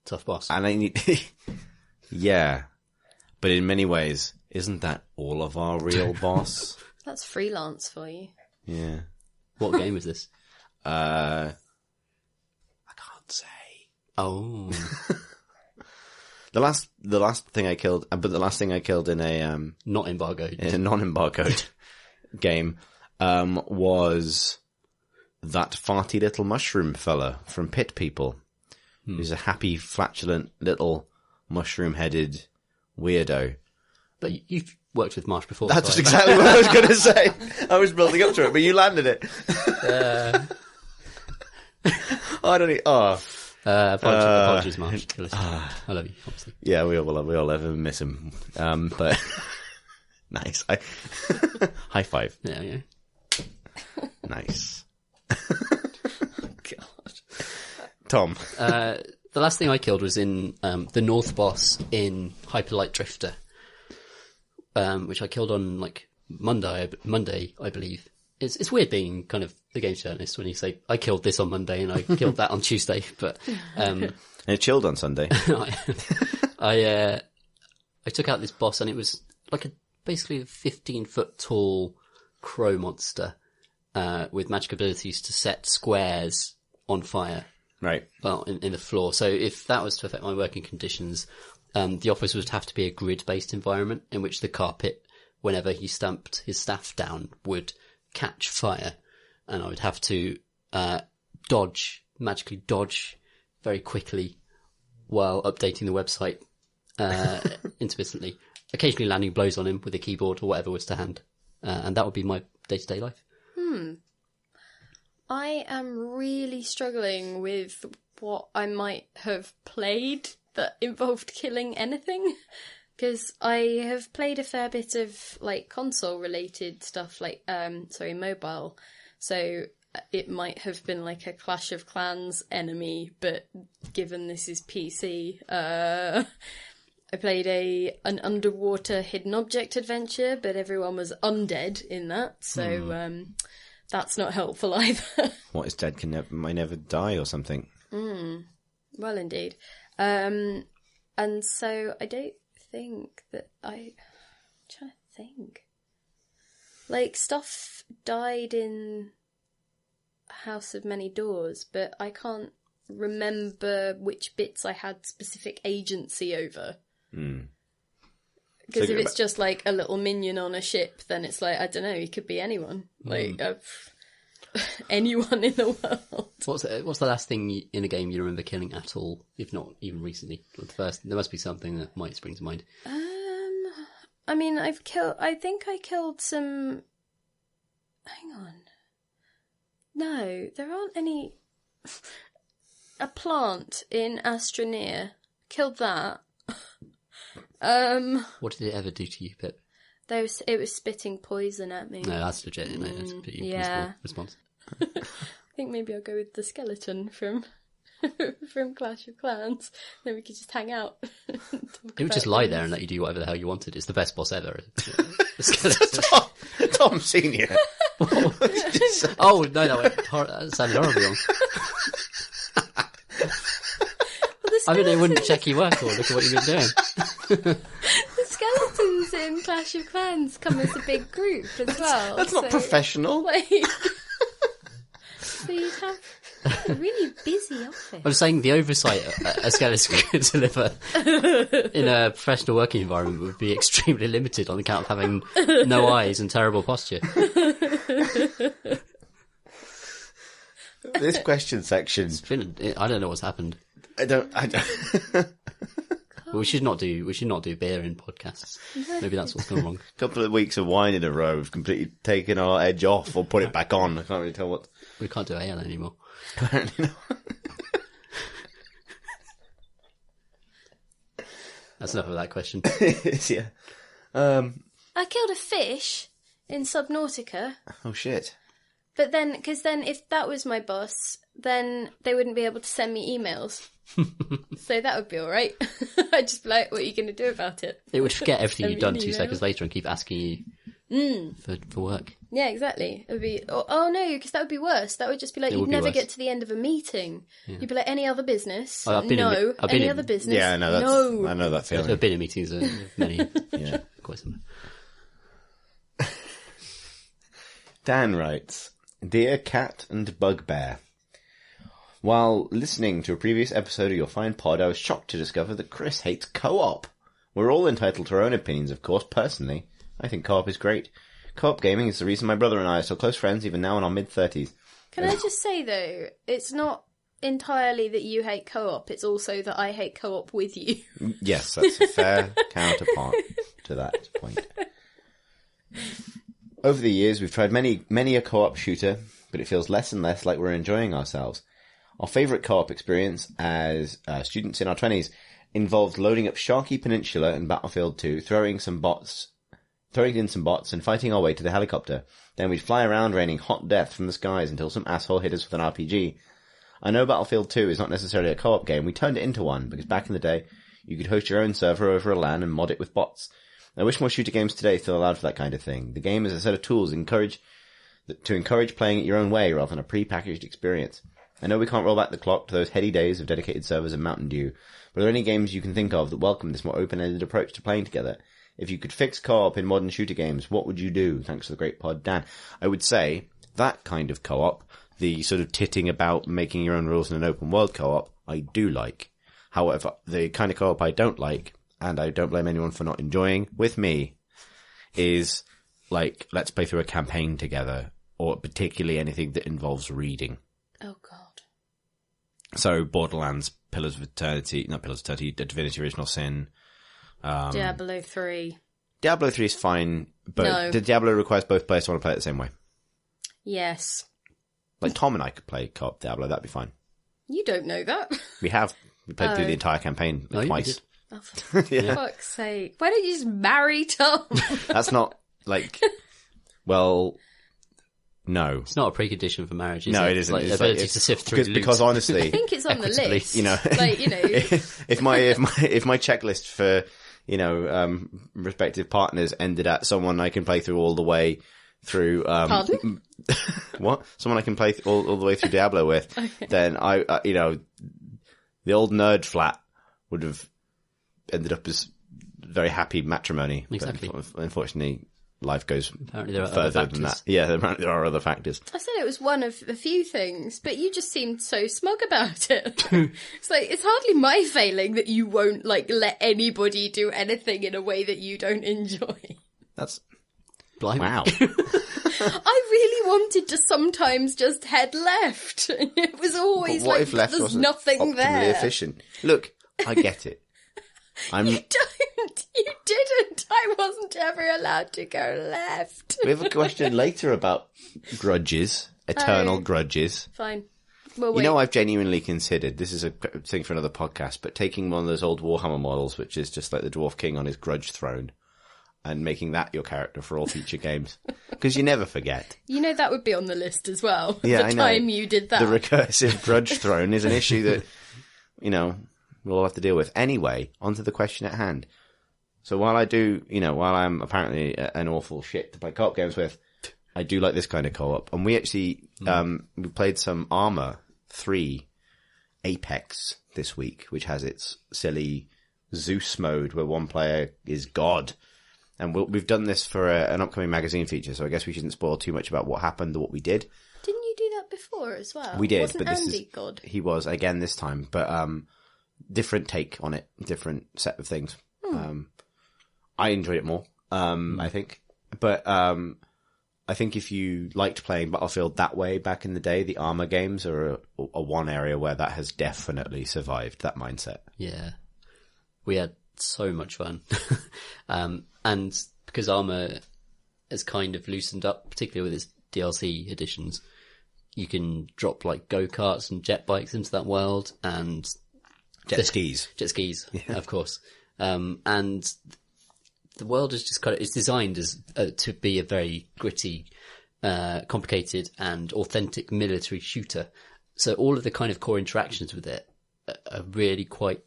Tough boss. And I need... yeah. But in many ways, isn't that all of our real boss? That's freelance for you. Yeah. What game is this? I can't say. Oh. The last thing I killed, but the last thing I killed in a Not embargoed. in a non-embargoed game was that farty little mushroom fella from Pipped People. Who's a happy, flatulent little mushroom-headed weirdo. But you've worked with Marsh before. That's so exactly what I was going to say. I was building up to it, but you landed it. I don't need... Oh. Apologies, Marsh. I love you, obviously. Yeah, we all ever miss him. But nice. High five. Yeah. Nice. God. Tom. The last thing I killed was in the North boss in Hyperlight Drifter, which I killed on like Monday, I believe. It's weird being kind of the game journalist when you say I killed this on Monday and I killed that on Tuesday, but And it chilled on Sunday. I took out this boss and it was like basically a 15-foot tall crow monster with magic abilities to set squares on fire. Right. Well, in the floor. So if that was to affect my working conditions, the office would have to be a grid-based environment in which the carpet, whenever he stamped his staff down, would catch fire, and I would have to magically dodge very quickly while updating the website intermittently, occasionally landing blows on him with a keyboard or whatever was to hand, and that would be my day-to-day life. I am really struggling with what I might have played that involved killing anything. Because I have played a fair bit of, like, console-related stuff, like, mobile. So it might have been, like, a Clash of Clans enemy, but given this is PC, I played an underwater hidden object adventure, but everyone was undead in that, so that's not helpful either. What is dead may never die or something. Well, indeed. And so I don't think that I'm trying to think. Like, stuff died in House of Many Doors, but I can't remember which bits I had specific agency over. Because if it's just like a little minion on a ship, then it's like, I don't know, he could be anyone. Like, anyone in the world. What's the last thing in a game you remember killing at all, if not even recently? There must be something that might spring to mind. I mean, I think I killed some... Hang on. No, there aren't any... A plant in Astroneer. Killed that. What did it ever do to you, Pip? It was spitting poison at me. No, that's legit. No, that's a pretty reasonable response. I think maybe I'll go with the skeleton from Clash of Clans. Then we could just hang out. It would just lie there and let you do whatever the hell you wanted. It's the best boss ever. The skeleton. Tom Senior. Oh no, that sounded horribly wrong. I mean, it wouldn't check your work or look at what you've been doing. The skeletons in Clash of Clans come as a big group as well. That's not professional. Like, so you'd have a really busy office. I'm saying the oversight a skeleton could deliver in a professional working environment would be extremely limited on account of having no eyes and terrible posture. This question section. I don't know what's happened. I don't. Well, we should not do beer in podcasts. Maybe that's what's gone wrong. A couple of weeks of wine in a row have completely taken our edge off or put it back on. I can't really tell what. We can't do ale anymore. Apparently not. That's enough of that question. Yeah. I killed a fish in Subnautica. Oh shit. But then, because then if that was my boss, then they wouldn't be able to send me emails. So that would be alright. I'd just be like, what are you going to do about it? It would forget everything you've done 2 seconds later and keep asking you for work. Yeah, exactly. It would be, oh no, because that would be worse. That would just be like, you'd never get to the end of a meeting. Yeah. You'd be like, any other business? Any other business? Yeah, no. I know that feeling. I've been in meetings many. Yeah. Quite similar. Dan writes, Dear Cat and Bugbear, while listening to a previous episode of your fine pod, I was shocked to discover that Chris hates co-op. We're all entitled to our own opinions, of course. Personally, I think co-op is great. Co-op gaming is the reason my brother and I are still close friends even now in our mid-30s. Can I just say, though, it's not entirely that you hate co-op, it's also that I hate co-op with you. Yes, that's a fair counterpart to that point. Over the years, we've tried many a co-op shooter, but it feels less and less like we're enjoying ourselves. Our favourite co-op experience as students in our 20s involved loading up Sharky Peninsula and Battlefield 2, throwing in some bots and fighting our way to the helicopter. Then we'd fly around raining hot death from the skies until some asshole hit us with an RPG. I know Battlefield 2 is not necessarily a co-op game. We turned it into one, because back in the day, you could host your own server over a LAN and mod it with bots. I wish more shooter games today still allowed for that kind of thing. The game is a set of tools to encourage playing it your own way rather than a pre-packaged experience. I know we can't roll back the clock to those heady days of dedicated servers and Mountain Dew, but are there any games you can think of that welcome this more open-ended approach to playing together? If you could fix co-op in modern shooter games, what would you do? Thanks for the great pod, Dan. I would say that kind of co-op, the sort of titting about making your own rules in an open world co-op, I do like. However, the kind of co-op I don't like, and I don't blame anyone for not enjoying, with me, is like, let's play through a campaign together, or particularly anything that involves reading. Oh god. So, Borderlands, Divinity Original Sin. Diablo 3. Diablo 3 is fine, but the Diablo requires both players to want to play it the same way. Yes. Like Tom and I could play co-op Diablo, that'd be fine. You don't know that. We have We played through the entire campaign twice. Oh, for Yeah. fuck's sake. Why don't you just marry Tom? That's not, like... Well... No. It's not a precondition for marriage, is No, it? it isn't. Like, It's ability like- to sift through because loot. honestly... I think it's on the Equitably. list. You know, Like, you know. if my checklist for, you know, respective partners ended at someone I can play through all the way through, Pardon? what? Someone I can play all the way through Diablo with, Okay. then I, you know, the old nerd flat would have ended up as very happy matrimony. Exactly. But unfortunately, life goes Apparently there are other further than factors. that. Yeah, apparently there are other factors. I said it was one of a few things, but you just seemed so smug about it. It's like, it's hardly my failing that you won't, like, let anybody do anything in a way that you don't enjoy. That's, Blimey. wow. I really wanted to sometimes just head left. It was always What like, if left there's wasn't nothing optimally there. efficient? Look, I get it. I'm... You don't. You didn't. I wasn't ever allowed to go left. We have a question later about grudges, eternal Oh. grudges. Fine. Well, wait. You know, I've genuinely considered, this is a thing for another podcast, but taking one of those old Warhammer models, which is just like the Dwarf King on his grudge throne, and making that your character for all future games. Because you never forget. You know that would be on the list as well. Yeah, the I know. time you did that. The recursive grudge throne is an issue that, you know, we'll all have to deal with. Anyway, on to the question at hand. So while I do, you know, while I'm apparently an awful shit to play co-op games with, I do like this kind of co-op. And we actually, we played some Armour 3 Apex this week, which has its silly Zeus mode where one player is God. And we've done this for an upcoming magazine feature, so I guess we shouldn't spoil too much about what happened or what we did. Didn't you do that before as well? We did, Wasn't but this Andy is God? he was again this time, but different take on it, different set of things. I enjoyed it more, I think, but I think if you liked playing Battlefield that way back in the day, the Armour games are a one area where that has definitely survived that mindset. Yeah. We had so much fun. And because Armour has kind of loosened up, particularly with its DLC editions, you can drop like go-karts and jet bikes into that world and Jet skis. Jet skis, of course. And the world is just kind of, it's designed as to be a very gritty, complicated and authentic military shooter. So all of the kind of core interactions with it are really quite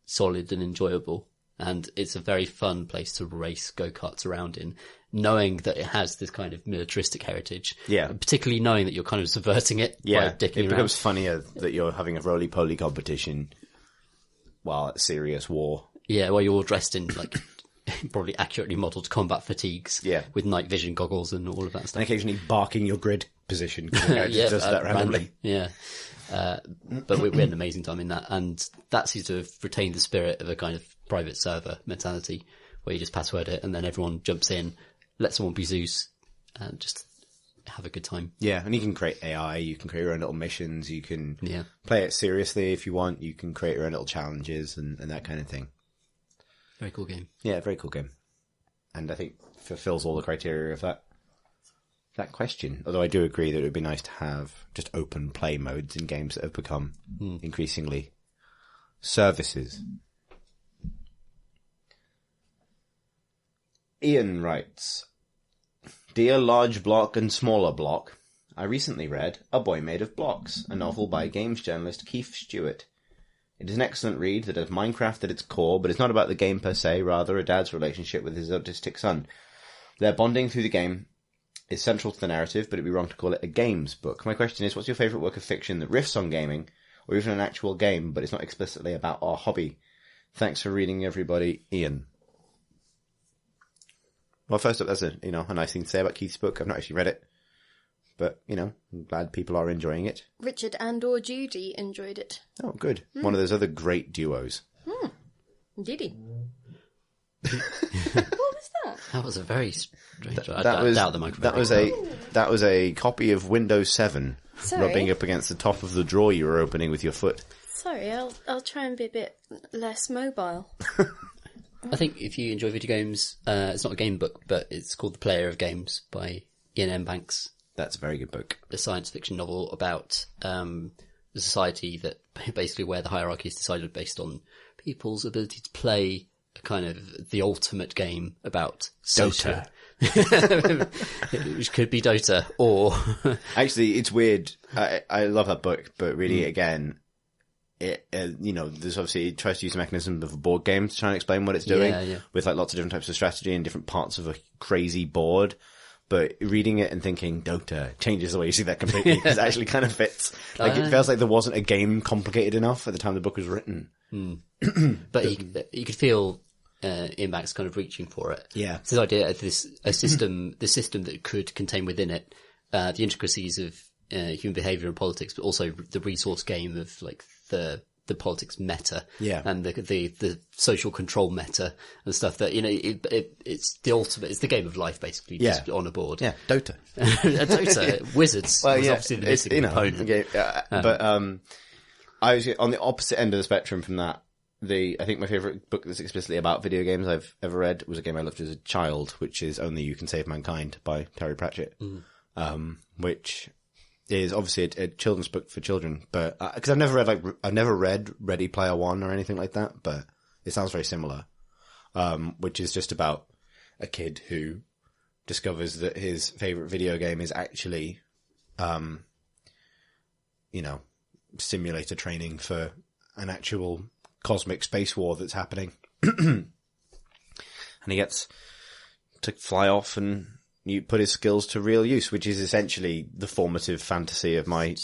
solid and enjoyable. And it's a very fun place to race go-karts around in, knowing that it has this kind of militaristic heritage. Yeah. Particularly knowing that you're kind of subverting it by dicking it around. becomes funnier that you're having a roly-poly competition while it's serious war. Yeah, well, you're all dressed in like probably accurately modelled combat fatigues. Yeah. With night vision goggles and all of that And stuff. occasionally barking your grid position. 'Cause it Yeah, does that randomly. Yeah. But we had an amazing time in that, and that seems to have retained the spirit of a kind of private server mentality, where you just password it and then everyone jumps in, let someone be Zeus, and just have a good time. Yeah, and you can create AI, you can create your own little missions, you can Yeah. play it seriously if you want, you can create your own little challenges and that kind of thing. Very cool game. Yeah, very cool game. And I think fulfills all the criteria of that question. Although I do agree that it would be nice to have just open play modes in games that have become increasingly services. Ian writes, Dear Large Block and Smaller Block, I recently read A Boy Made of Blocks, a novel by games journalist Keith Stewart. It is an excellent read that has Minecraft at its core, but it's not about the game per se, rather a dad's relationship with his autistic son. Their bonding through the game is central to the narrative, but it'd be wrong to call it a games book. My question is, what's your favourite work of fiction that riffs on gaming, or even an actual game, but it's not explicitly about our hobby? Thanks for reading, everybody. Ian. Well, first up, that's a nice thing to say about Keith's book. I've not actually read it, but, I'm glad people are enjoying it. Richard and or Judy enjoyed it. Oh, good. One of those other great duos. Did he? What was that? That was a very strange. I was doubt the microphone. that was a copy of Windows 7 Sorry. rubbing up against the top of the drawer you were opening with your foot. Sorry, I'll try and be a bit less mobile. I think if you enjoy video games, it's not a game book, but it's called The Player of Games by Ian M. Banks. That's a very good book. A science fiction novel about society that basically where the hierarchy is decided based on people's ability to play a kind of the ultimate game about Dota. Which could be Dota or... Actually, it's weird. I love that book, but really, again, there's obviously, it tries to use the mechanism of a board game to try and explain what it's doing with like lots of different types of strategy and different parts of a crazy board. But reading it and thinking Dota changes the way you see that completely because it actually kind of fits. Like it feels like there wasn't a game complicated enough at the time the book was written. But you could feel Ian Banks kind of reaching for it. Yeah. It's this idea of this system that could contain within it the intricacies of human behaviour and politics, but also the resource game of like the politics meta, and the social control meta and stuff that, it's the ultimate, it's the game of life basically, just on a board. Yeah, Dota. Dota, Wizards. Well, was obviously the missing component. Okay, but I was on the opposite end of the spectrum from that. I think my favourite book that's explicitly about video games I've ever read was a game I loved as a child, which is Only You Can Save Mankind by Terry Pratchett, which is obviously a children's book for children, but because I've never read Ready Player One or anything like that, but it sounds very similar. Which is just about a kid who discovers that his favorite video game is actually, simulator training for an actual cosmic space war that's happening, and he gets to fly off and you put his skills to real use, which is essentially the formative fantasy of my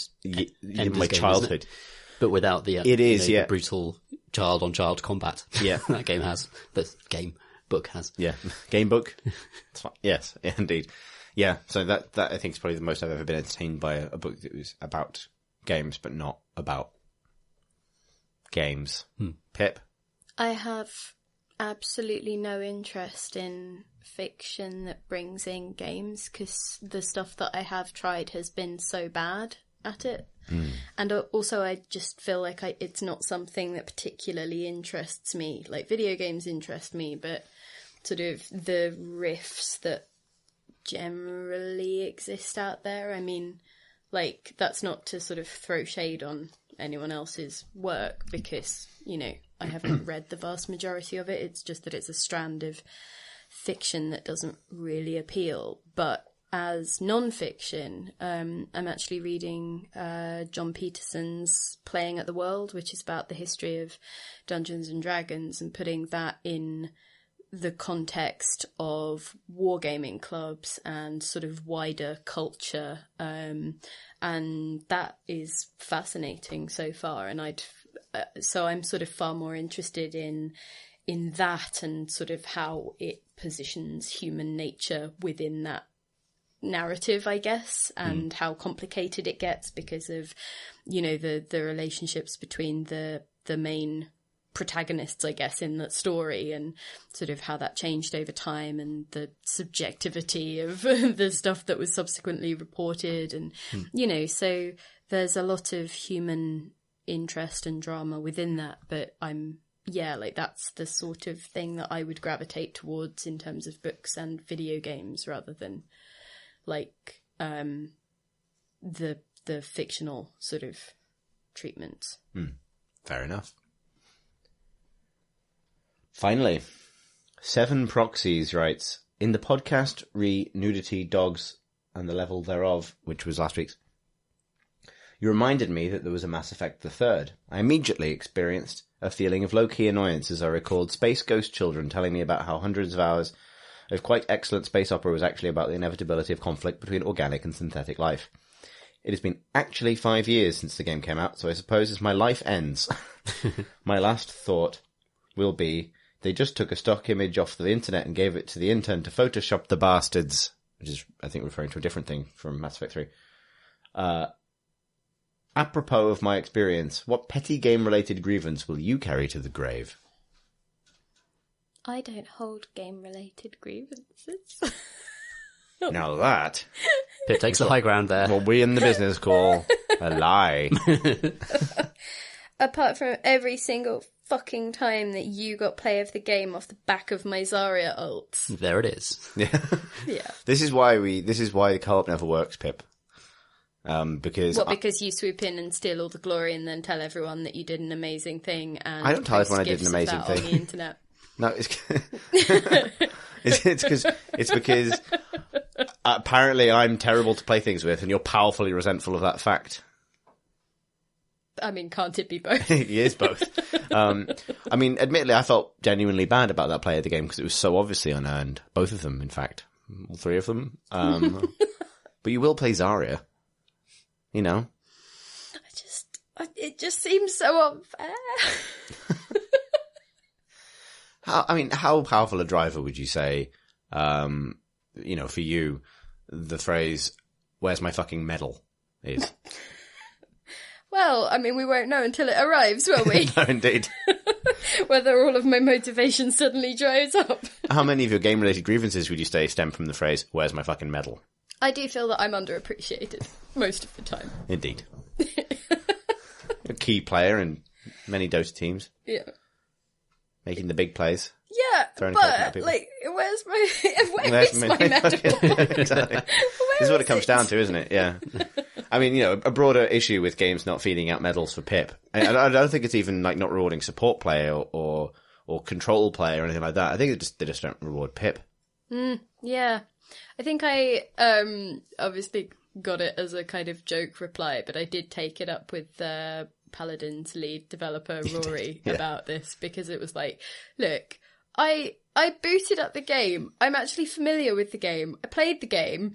childhood. But without the the brutal child-on-child combat. Yeah. That game has. The book has. Yeah. Game book? Yes, indeed. Yeah, so that I think is probably the most I've ever been entertained by a book that was about games, but not about games. Pip? I have absolutely no interest in fiction that brings in games because the stuff that I have tried has been so bad at it. And also I just feel like it's not something that particularly interests me. Like video games interest me, but sort of the riffs that generally exist out there. I mean, like, that's not to sort of throw shade on anyone else's work because, I haven't read the vast majority of it. It's just that it's a strand of fiction that doesn't really appeal. But as non-fiction, I'm actually reading John Peterson's Playing at the World, which is about the history of Dungeons and Dragons and putting that in the context of wargaming clubs and sort of wider culture. And that is fascinating so far. And so I'm sort of far more interested in that and sort of how it positions human nature within that narrative, I guess, and how complicated it gets because of, the relationships between the main protagonists, I guess, in that story and sort of how that changed over time and the subjectivity of the stuff that was subsequently reported. And, so there's a lot of human interest and drama within that, but that's the sort of thing that I would gravitate towards in terms of books and video games rather than like the fictional sort of treatment. Fair enough. Finally, Seven Proxies writes, in the podcast Nudity, Dogs and the Level Thereof, which was last week's, you reminded me that there was a Mass Effect the Third. I immediately experienced a feeling of low-key annoyance as I recalled Space Ghost children telling me about how hundreds of hours of quite excellent space opera was actually about the inevitability of conflict between organic and synthetic life. It has been actually 5 years since the game came out, so I suppose as my life ends, my last thought will be, they just took a stock image off the internet and gave it to the intern to Photoshop the bastards, which is, I think, referring to a different thing from Mass Effect 3. Apropos of my experience, what petty game-related grievance will you carry to the grave? I don't hold game-related grievances. Now that... Pip takes the high ground there. What we in the business call a lie. Apart from every single fucking time that you got play of the game off the back of my Zarya ult. There it is. Yeah. Yeah. This is why the co-op never works, Pip. Because you swoop in and steal all the glory and then tell everyone that you did an amazing thing and I don't tell everyone I did an post amazing gifs of that thing. on the internet. No, it's because apparently I'm terrible to play things with, and you're powerfully resentful of that fact. I mean, can't it be both? He is both. I mean, admittedly, I felt genuinely bad about that play of the game because it was so obviously unearned. Both of them, in fact. All three of them. But you will play Zarya. You know? It just seems so unfair. How powerful a driver would you say, for you, the phrase, "where's my fucking medal" is? Well, I mean, we won't know until it arrives, will we? No, indeed. Whether all of my motivation suddenly dries up. How many of your game-related grievances would you say stem from the phrase, "where's my fucking medal"? I do feel that I'm underappreciated most of the time. Indeed. A key player in many Dota teams. Yeah. Making the big plays. Yeah, Throwing but, people. where's my medal? Exactly. This is what it comes down to, isn't it? Yeah. I mean, a broader issue with games not feeding out medals for Pip. I don't think it's even like not rewarding support player or control player or anything like that. I think they just don't reward Pip. Yeah. I think I obviously got it as a kind of joke reply, but I did take it up with Paladin's lead developer Rory about this, because it was like, look, I booted up the game. I'm actually familiar with the game. I played the game,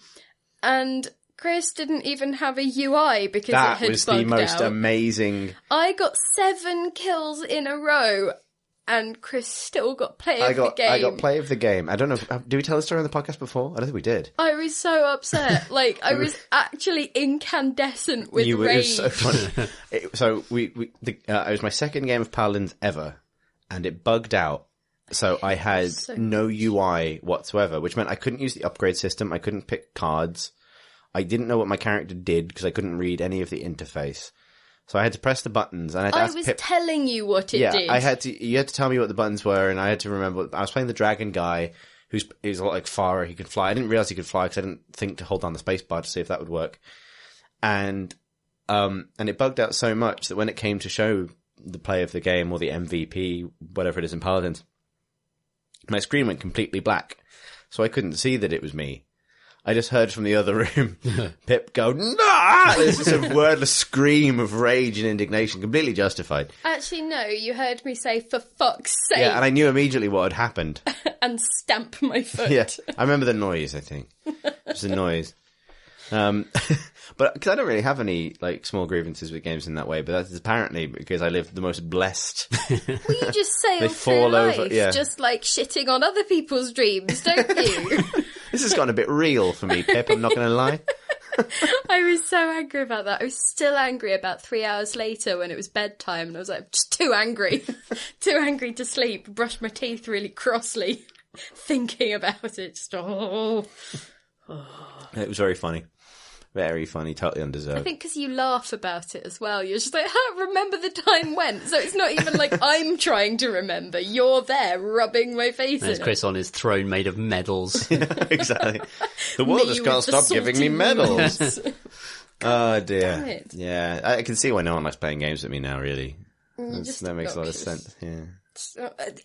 and Chris didn't even have a UI because it had bugged out. That was the most amazing. I got 7 kills in a row, and Chris still got play of the game. I got play of the game. I don't know. Did we tell the story on the podcast before? I don't think we did. I was so upset. I was actually incandescent with rage. It was so funny. It was my second game of Paladins ever, and it bugged out. So I had no UI whatsoever, which meant I couldn't use the upgrade system. I couldn't pick cards. I didn't know what my character did because I couldn't read any of the interface. So I had to press the buttons, and I was telling you what it did. Yeah, you had to tell me what the buttons were, and I had to remember. I was playing the dragon guy, he's a lot like Farah. He could fly. I didn't realize he could fly because I didn't think to hold down the space bar to see if that would work. And it bugged out so much that when it came to show the play of the game or the MVP, whatever it is in Paladins, my screen went completely black, so I couldn't see that it was me. I just heard from the other room Pip go, "Nah!" There's just a wordless scream of rage and indignation, completely justified. Actually, no, you heard me say, "For fuck's sake." Yeah, and I knew immediately what had happened. And stamp my foot. Yeah, I remember the noise, I think. Just the noise. But because I don't really have any small grievances with games in that way, but that's apparently because I live the most blessed. Well, you just sail through life, over, just shitting on other people's dreams, don't you? This has gotten a bit real for me, Pip, I'm not going to lie. I was so angry about that. I was still angry about 3 hours later when it was bedtime, and I was just too angry. Too angry to sleep. Brushed my teeth really crossly, thinking about it. Just, It was very funny. Very funny, totally undeserved. I think because you laugh about it as well. You're just like, remember the time went. So it's not even like I'm trying to remember. You're there rubbing my face in There's Chris on his throne made of medals. Yeah, exactly. The world just can't stop giving me medals. Oh dear. Yeah, I can see why no one likes playing games with me now, really. That makes a lot of sense, yeah.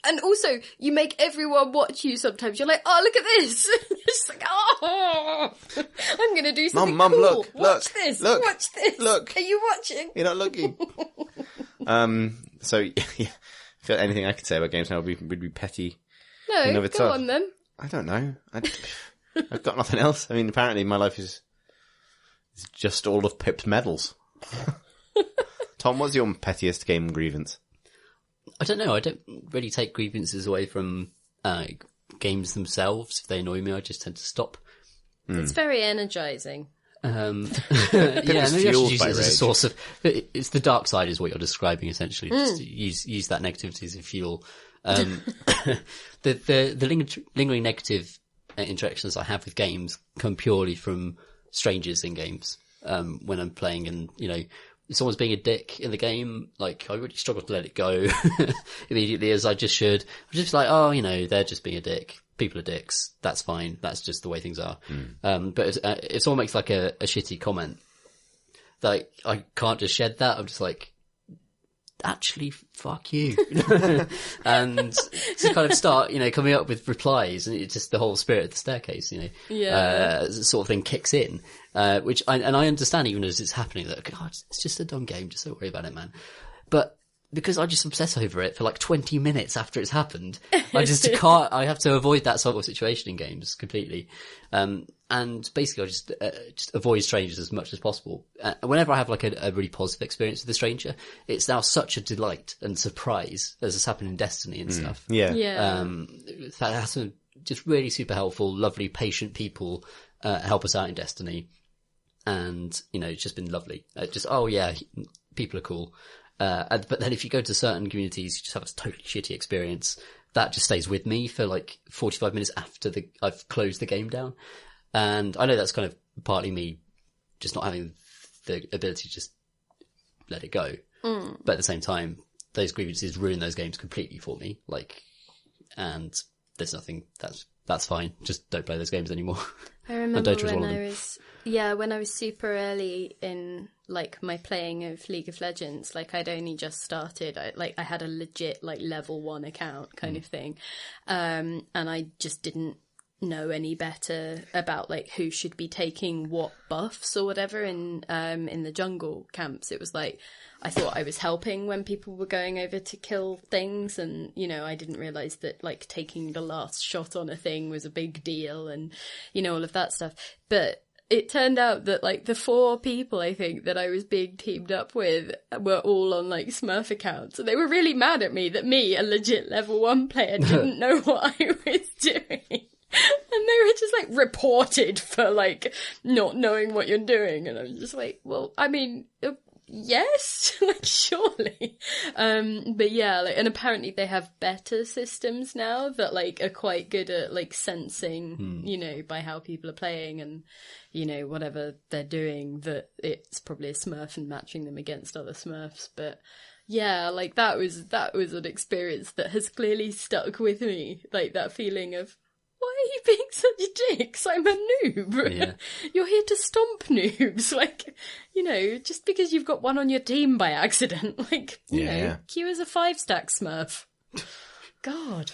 And also, you make everyone watch you sometimes. You're like, oh, look at this. You're just like, oh, I'm going to do something Mum, cool. look, watch this. Look. Are you watching? You're not looking. So, yeah, if there's anything I could say about games now would be petty. No, go on then. I don't know. I've got nothing else. I mean, apparently my life is just all of Pip's medals. Tom, what's your pettiest game grievance? I don't know. I don't really take grievances away from games themselves. If they annoy me, I just tend to stop. It's very energizing. Yeah, maybe I should use it as a source of... It's the dark side is what you're describing, essentially. Just use that negativity as a fuel. The lingering negative interactions I have with games come purely from strangers in games. When I'm playing and, if someone's being a dick in the game, I really struggle to let it go immediately as I just should. I'm just like, they're just being a dick. People are dicks. That's fine. That's just the way things are. But if someone makes a shitty comment, like, I can't just shed that. I'm just like, actually, fuck you. And to kind of start, coming up with replies, and it's just the whole spirit of the staircase, sort of thing kicks in, which I understand even as it's happening that, God, it's just a dumb game, just don't worry about it, man. But because I just obsess over it for like 20 minutes after it's happened, I just can't, I have to avoid that sort of situation in games completely. And basically I just avoid strangers as much as possible. Whenever I have like a really positive experience with a stranger, it's now such a delight and surprise, as has happened in Destiny and stuff. Yeah. That has some just really super helpful, lovely, patient people, help us out in Destiny. And, it's just been lovely. People are cool. But then if you go to certain communities, you just have a totally shitty experience. That just stays with me for like 45 minutes after I've closed the game down. And I know that's kind of partly me just not having the ability to just let it go. But at the same time, those grievances ruin those games completely for me. And there's nothing, that's fine. Just don't play those games anymore. I remember when I was super early in like my playing of League of Legends, like I'd only just started. I had a legit like level 1 account kind of thing. And I just didn't know any better about like who should be taking what buffs or whatever in the jungle camps. It was like I thought I was helping when people were going over to kill things, and I didn't realize that like taking the last shot on a thing was a big deal, and all of that stuff. But it turned out that like the 4 people I think that I was being teamed up with were all on like Smurf accounts, and they were really mad at me that me, a legit level 1 player, didn't know what I was doing. And they were just like reported for like not knowing what you're doing, and I was just like, well, I mean, yes, like surely. But yeah, like, and apparently they have better systems now that like are quite good at like sensing, by how people are playing and whatever they're doing, that it's probably a Smurf and matching them against other Smurfs. But yeah, like that was an experience that has clearly stuck with me, like that feeling of, why are you being such dicks? I'm a noob. Yeah. You're here to stomp noobs. Like, just because you've got one on your team by accident. Like, Q is a 5-stack Smurf. God.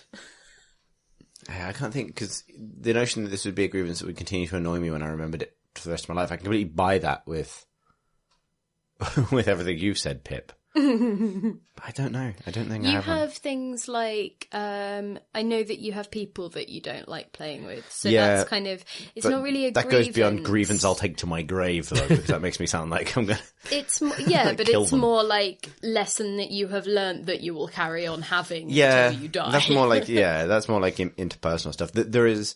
I can't think, because the notion that this would be a grievance that would continue to annoy me when I remembered it for the rest of my life, I can completely buy that with everything you've said, Pip. I don't know. I don't think I have. You have things like, I know that you have people that you don't like playing with. So that's kind of, it's not really a grievance. That goes beyond grievance I'll take to my grave, though, because that makes me sound like I'm going to but it's them. More like lesson that you have learned that you will carry on having until you die. That's more like, interpersonal stuff. There is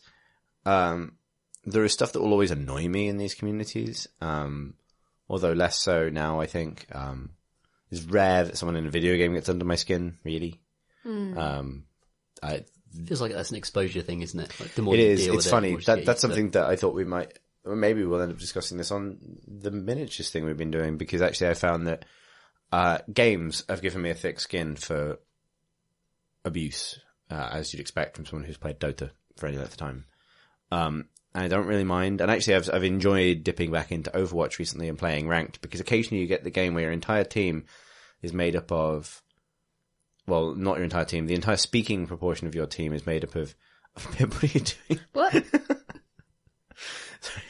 stuff that will always annoy me in these communities, although less so now, I think. It's rare that someone in a video game gets under my skin, really. It feels like that's an exposure thing, isn't it? Like the more it you is. deal it's with funny. That's that's something that I thought we might, or maybe we'll end up discussing this on the miniatures thing we've been doing, because actually I found that games have given me a thick skin for abuse, as you'd expect from someone who's played Dota for any length of time. And I don't really mind. And actually I've enjoyed dipping back into Overwatch recently and playing ranked, because occasionally you get the game where your entire team is made up of, well, not your entire team, the entire speaking proportion of your team is made up of what are you doing? What? Sorry.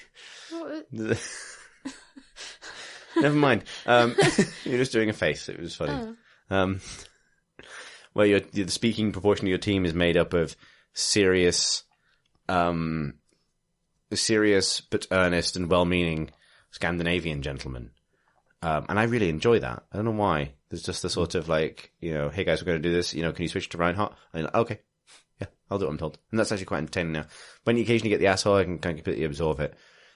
Never mind. You're just doing a face. It was funny. Oh. Well, the speaking proportion of your team is made up of serious but earnest and well-meaning Scandinavian gentlemen. And I really enjoy that. I don't know why. There's just the sort of like, hey guys, we're going to do this. Can you switch to Reinhardt? And okay. Yeah, I'll do what I'm told. And that's actually quite entertaining now. When you occasionally get the asshole, I can kind of completely absorb it.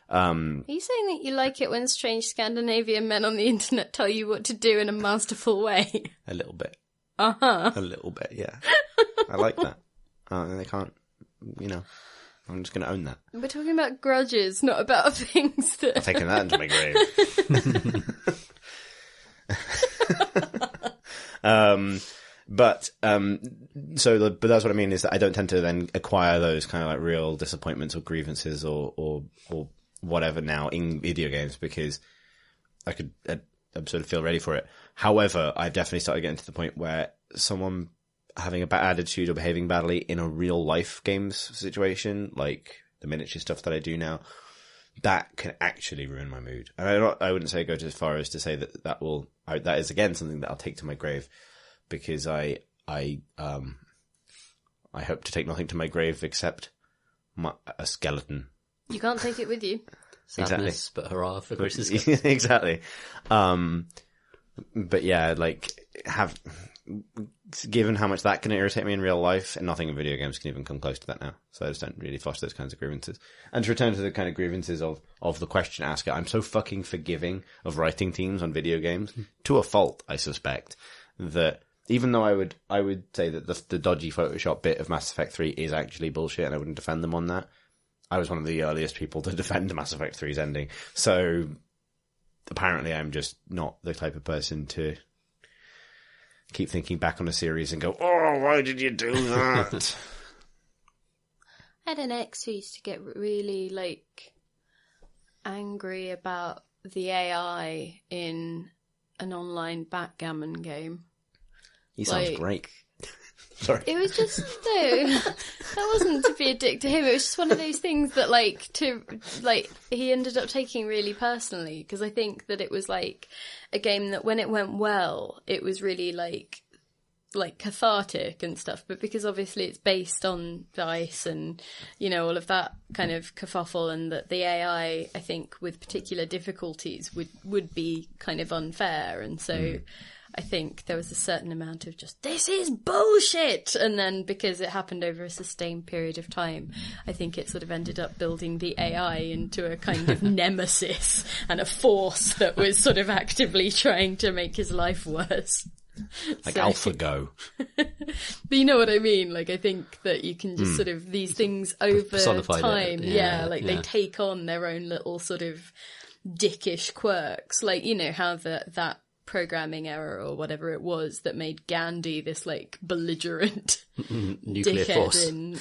Are you saying that you like it when strange Scandinavian men on the internet tell you what to do in a masterful way? A little bit. Uh-huh. A little bit, yeah. I like that. And they can't, I'm just going to own that. We're talking about grudges, not about things that... I'm taking that into my grave. But that's what I mean, is that I don't tend to then acquire those kind of like real disappointments or grievances or whatever now in video games, because sort of feel ready for it. However, I've definitely started getting to the point where someone having a bad attitude or behaving badly in a real life games situation, like the miniature stuff that I do now, that can actually ruin my mood. And I wouldn't say go as far as to say that is again something that I'll take to my grave, because I hope to take nothing to my grave except a skeleton. You can't take it with you. Sadness, Exactly. but hurrah for Chris's. Exactly. But yeah, like, given how much that can irritate me in real life, and nothing in video games can even come close to that now. So I just don't really foster those kinds of grievances. And to return to the kind of grievances of the question asker, I'm so fucking forgiving of writing teams on video games, to a fault, I suspect, that even though I would say that the dodgy Photoshop bit of Mass Effect 3 is actually bullshit and I wouldn't defend them on that, I was one of the earliest people to defend Mass Effect 3's ending. So apparently I'm just not the type of person to keep thinking back on a series and go, oh, why did you do that? I had an ex who used to get really, like, angry about the AI in an online backgammon game. He sounds Like, great. Sorry. It was just, no, that wasn't to be a dick to him. It was just one of those things that, he ended up taking really personally, because I think that it was, like, a game that when it went well, it was really, like cathartic and stuff, but because obviously it's based on dice and, you know, all of that kind of kerfuffle, and that the AI, I think, with particular difficulties would be kind of unfair, and so I think there was a certain amount of just, this is bullshit! And then because it happened over a sustained period of time, I think it sort of ended up building the AI into a kind of nemesis and a force that was sort of actively trying to make his life worse. Like AlphaGo. But you know what I mean? Like, I think that you can just sort of, these things over Personified time, it. they take on their own little sort of dickish quirks. Like, you know, how that programming error or whatever it was that made Gandhi this, like, belligerent Nuclear dickhead force. In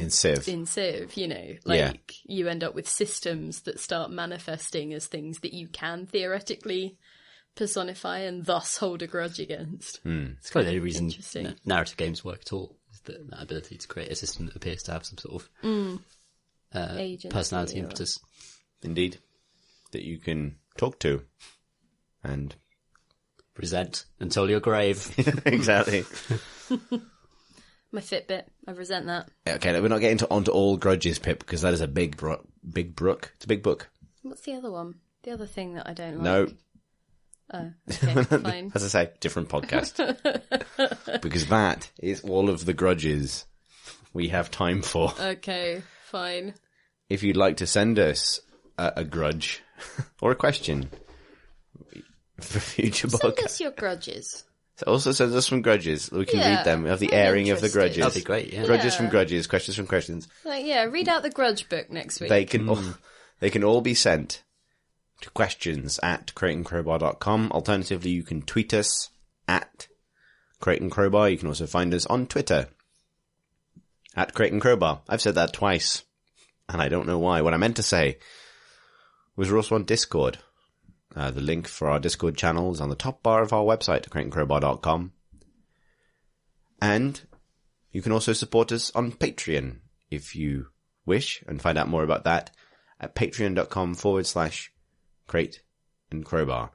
Civ. in Civ, you know, like, you end up with systems that start manifesting as things that you can theoretically personify and thus hold a grudge against. It's kind of the only reason Interesting. narrative games work at all, is that ability to create a system that appears to have some sort of Agency personality or- impetus. Indeed. That you can talk to. And Resent until your grave. exactly. My Fitbit, I resent that. Okay, we're not getting onto all grudges, Pip, because that is a big brook. It's a big book. What's the other one? The other thing that I don't like? No. Oh, okay, fine. As I say, different podcast. Because that is all of the grudges we have time for. Okay, fine. If you'd like to send us a grudge or a question for future Send podcasts. us your grudges. Also send us some grudges. We can Yeah, read them. We have the I'm airing of the interested. grudges. That'd be great, yeah. Grudges from grudges, questions from questions. Like, yeah, read out the grudge book next week. They can all be sent to questions@crateandcrowbar.com. Alternatively, you can tweet us at Crate and Crowbar. You can also find us on Twitter at Crate and Crowbar. I've said that twice, and I don't know why. What I meant to say was we're also on Discord. The link for our Discord channel is on the top bar of our website, crateandcrowbar.com. And you can also support us on Patreon if you wish, and find out more about that at patreon.com/Crate and Crowbar.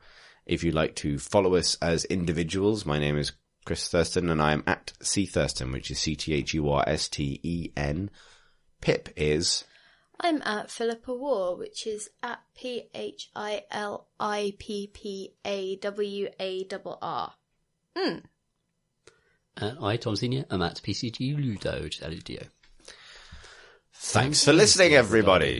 If you'd like to follow us as individuals, my name is Chris Thurston and I am at C Thurston, which is CTHURSTEN. Pip is... I'm at Philippa War, which is at PHILIPPAWARR. I, Tom Senior, am at PCG Ludo, which is Ludo. Thanks for listening, everybody.